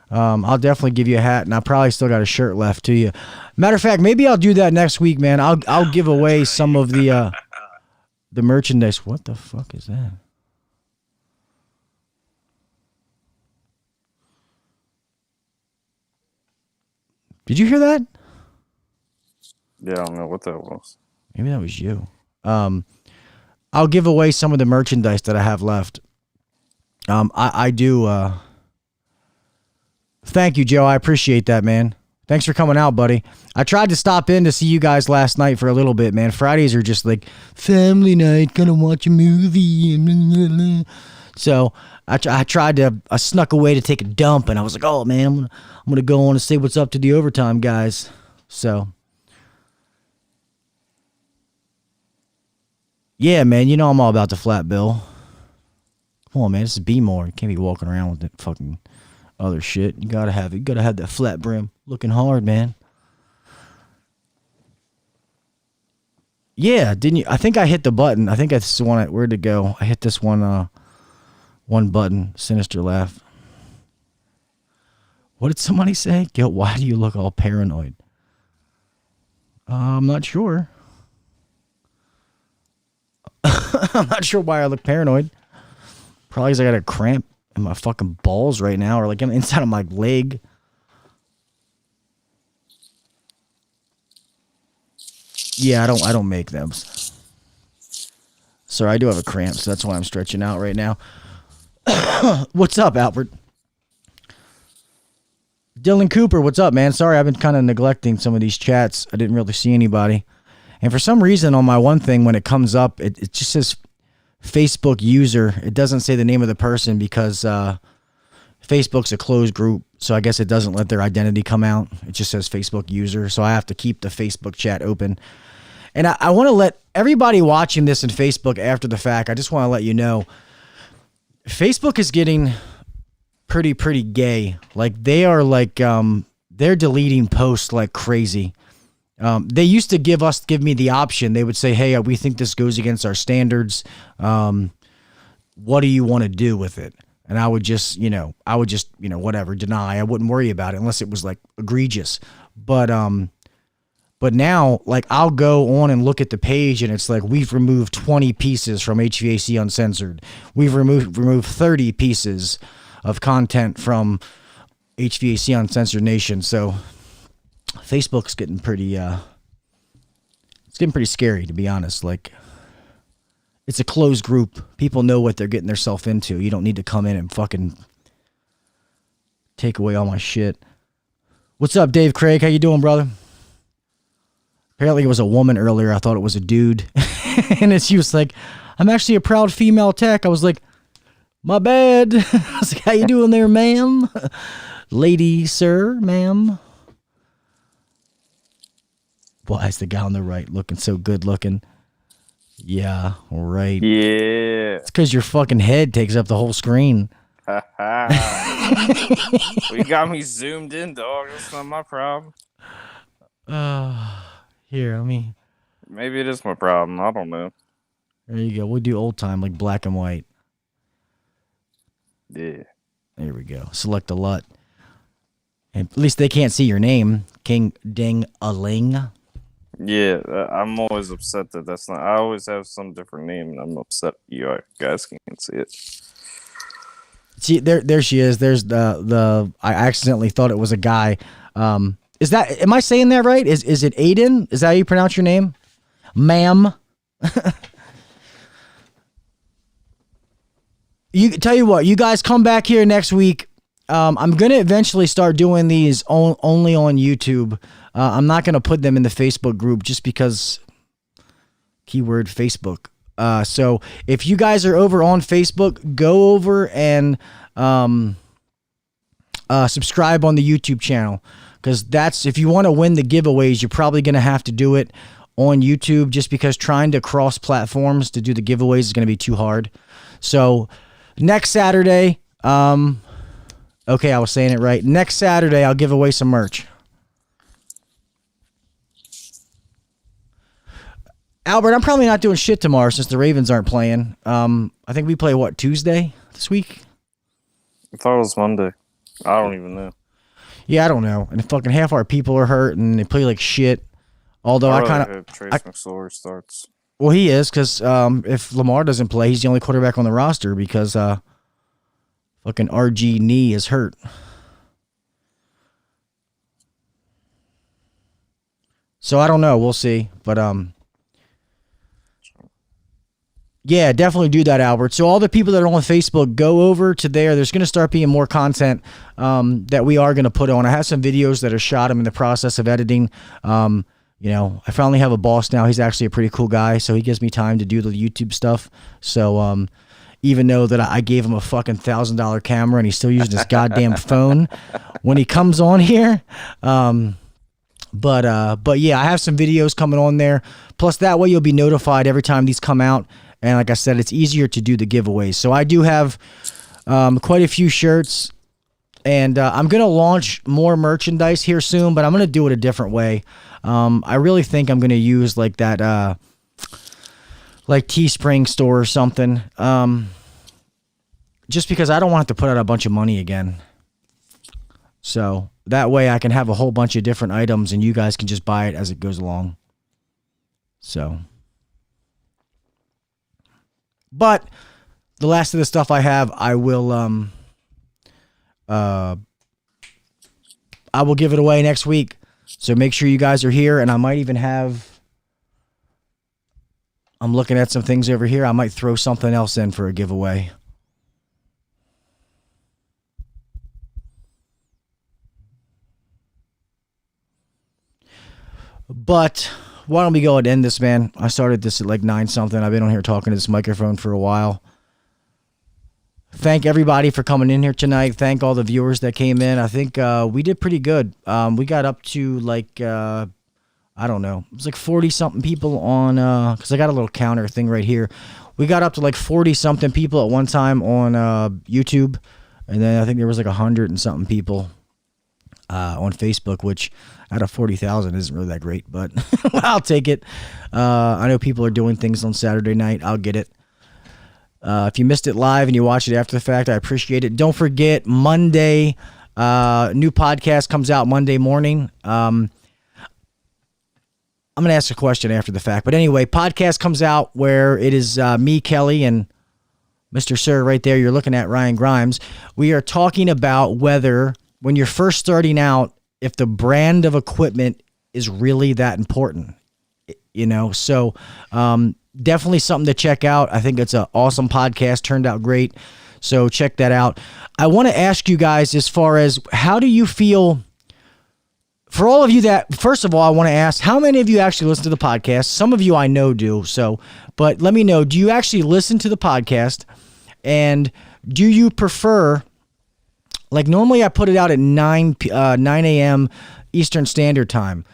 I'll definitely give you a hat, and I probably still got a shirt left to you. Matter of fact, maybe I'll do that next week, man. I'll give away some of the merchandise. What the fuck is that? Did you hear that? Yeah, I don't know what that was. Maybe that was you. I'll give away some of the merchandise that I have left. I do. Thank you, Joe. I appreciate that, man. Thanks for coming out, buddy. I tried to stop in to see you guys last night for a little bit, man. Fridays are just like family night, gonna watch a movie. So I tried to, I snuck away to take a dump, and I was like, oh man, I'm gonna go on and say what's up to the overtime guys. So yeah, man, you know I'm all about the flat bill. Come on, man, this is B-more. You can't be walking around with that fucking other shit. You gotta have it. You gotta have that flat brim. Looking hard, man. Yeah, didn't you? I think I hit the button. I think that's the one. Where'd it go? I hit this one. One button. Sinister laugh. What did somebody say? Gil, why do you look all paranoid? I'm not sure. I'm not sure why I look paranoid. Probably because I got a cramp in my fucking balls right now, or like inside of my leg. Yeah, I don't make them. So I do have a cramp, so that's why I'm stretching out right now. What's up, Albert? Dylan Cooper, what's up, man? Sorry, I've been kind of neglecting some of these chats. I didn't really see anybody. And for some reason on my one thing, when it comes up, it just says Facebook user. It doesn't say the name of the person because Facebook's a closed group. So I guess it doesn't let their identity come out. It just says Facebook user. So I have to keep the Facebook chat open. And I want to let everybody watching this in Facebook after the fact, I just want to let you know, Facebook is getting pretty gay. Like they are like, they're deleting posts like crazy. They used to give me the option. They would say, hey, we think this goes against our standards. What do you want to do with it? And I would just, whatever, deny. I wouldn't worry about it unless it was like egregious. But now, like, I'll go on and look at the page, and it's like, we've removed 20 pieces from HVAC Uncensored. We've removed 30 pieces of content from HVAC Uncensored Nation. So Facebook's getting pretty, it's getting pretty scary, to be honest. Like, it's a closed group. People know what they're getting themselves into. You don't need to come in and fucking take away all my shit. What's up, Dave Craig? How you doing, brother? Apparently it was a woman earlier. I thought it was a dude. And then she was like, I'm actually a proud female tech. I was like, my bad. I was like, how you doing there, ma'am? Lady, sir, ma'am? Why is the guy on the right looking so good looking? Yeah, right. Yeah. It's because your fucking head takes up the whole screen. You got me zoomed in, dog. That's not my problem. Here, let me. Maybe it is my problem. I don't know. There you go. We'll do old time, like black and white. Yeah. There we go. Select a LUT. And at least they can't see your name. King Ding a Ling. Yeah, I'm always upset that that's not. I always have some different name, and I'm upset you guys can't see it. See, there she is. There's the. I accidentally thought it was a guy. Is that? Am I saying that right? Is it Aiden? Is that how you pronounce your name, ma'am? You tell you what. You guys come back here next week. I'm gonna eventually start doing these only on YouTube. I'm not gonna put them in the Facebook group just because. Keyword Facebook. So if you guys are over on Facebook, go over and subscribe on the YouTube channel, because that's, if you want to win the giveaways, you're probably going to have to do it on YouTube, just because trying to cross platforms to do the giveaways is going to be too hard. So next Saturday, okay, I was saying it right. Next Saturday, I'll give away some merch. Albert, I'm probably not doing shit tomorrow since the Ravens aren't playing. I think we play, what, Tuesday this week? I thought it was Monday. I don't even know. Yeah, I don't know. And fucking half our people are hurt, and they play like shit. Although I kind of... Trace McSorley starts. Well, he is, because if Lamar doesn't play, he's the only quarterback on the roster, because fucking RG knee is hurt. So I don't know. We'll see. But yeah, definitely do that, Albert. So all the people that are on Facebook, go over to there. There's going to start being more content that we are going to put on. I have some videos that are shot. I'm in the process of editing. You know, I finally have a boss now. He's actually a pretty cool guy, so he gives me time to do the YouTube stuff. So even though that I gave him a fucking $1,000 camera and he's still using his goddamn phone when he comes on here. But yeah, I have some videos coming on there. Plus that way you'll be notified every time these come out. And like I said, it's easier to do the giveaways. So I do have quite a few shirts, and I'm going to launch more merchandise here soon, but I'm going to do it a different way. I really think I'm going to use like that, like Teespring store or something, just because I don't want to put out a bunch of money again. So that way I can have a whole bunch of different items, and you guys can just buy it as it goes along. So... But the last of the stuff I have, I will give it away next week. So make sure you guys are here, and I might even have, I'm looking at some things over here. I might throw something else in for a giveaway. But why don't we go ahead and end this, man? I started this at like 9 something. I've been on here talking to this microphone for a while. Thank everybody for coming in here tonight. Thank all the viewers that came in. I think we did pretty good. We got up to like, I don't know. It was like 40 something people on, because I got a little counter thing right here. We got up to like 40 something people at one time on YouTube. And then I think there was like 100 and something people on Facebook, which out of 40,000 isn't really that great, but I'll take it. I know people are doing things on Saturday night. I'll get it. If you missed it live and you watch it after the fact, I appreciate it. Don't forget, Monday, new podcast comes out Monday morning. I'm going to ask a question after the fact. But anyway, podcast comes out where it is me, Kelly, and Mr. Sir right there. You're looking at Ryan Grimes. We are talking about whether, when you're first starting out, if the brand of equipment is really that important, you know. So definitely something to check out. I think it's an awesome podcast. Turned out great. So check that out. I want to ask you guys, as far as, how do you feel, for all of you that, first of all, I want to ask, how many of you actually listen to the podcast? Some of you I know do. So, but let me know, do you actually listen to the podcast? And do you prefer, like normally I put it out at 9 a.m. Eastern Standard Time.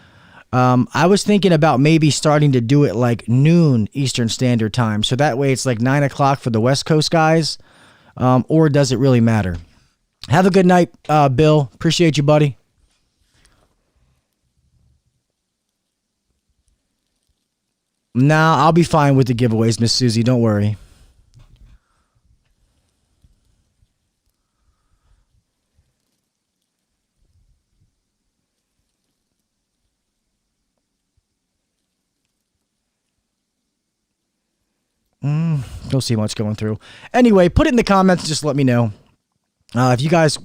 I was thinking about maybe starting to do it like noon Eastern Standard Time. So that way it's like 9 o'clock for the West Coast guys. Or does it really matter? Have a good night, Bill. Appreciate you, buddy. Nah, I'll be fine with the giveaways, Miss Susie. Don't worry. Don't see much going through. Anyway, put it in the comments. Just let me know. If you guys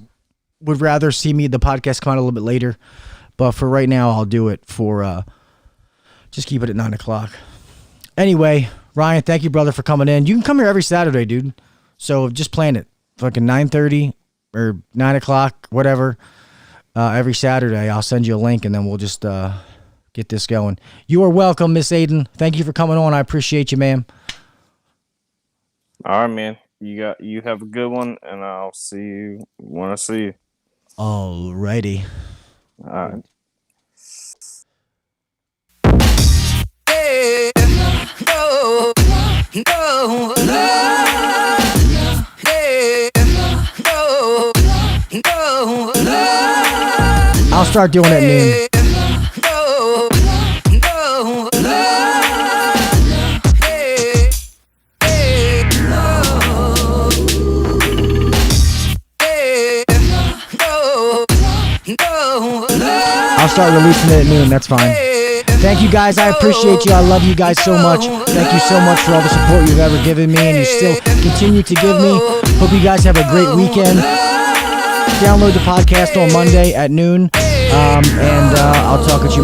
would rather see the podcast come out a little bit later. But for right now, I'll do it for, just keep it at 9 o'clock. Anyway, Ryan, thank you, brother, for coming in. You can come here every Saturday, dude. So just plan it. Fucking 9:30 or 9 o'clock, whatever. Every Saturday, I'll send you a link and then we'll just get this going. You are welcome, Miss Aiden. Thank you for coming on. I appreciate you, ma'am. All right, man. You have a good one, and I'll see you when I see you. Alrighty. All right. I'll start doing it at noon. I'll start releasing it at noon. That's fine. Thank you guys. I appreciate you. I love you guys so much. Thank you so much for all the support you've ever given me and you still continue to give me. Hope you guys have a great weekend. Download the podcast on Monday at noon. And I'll talk with you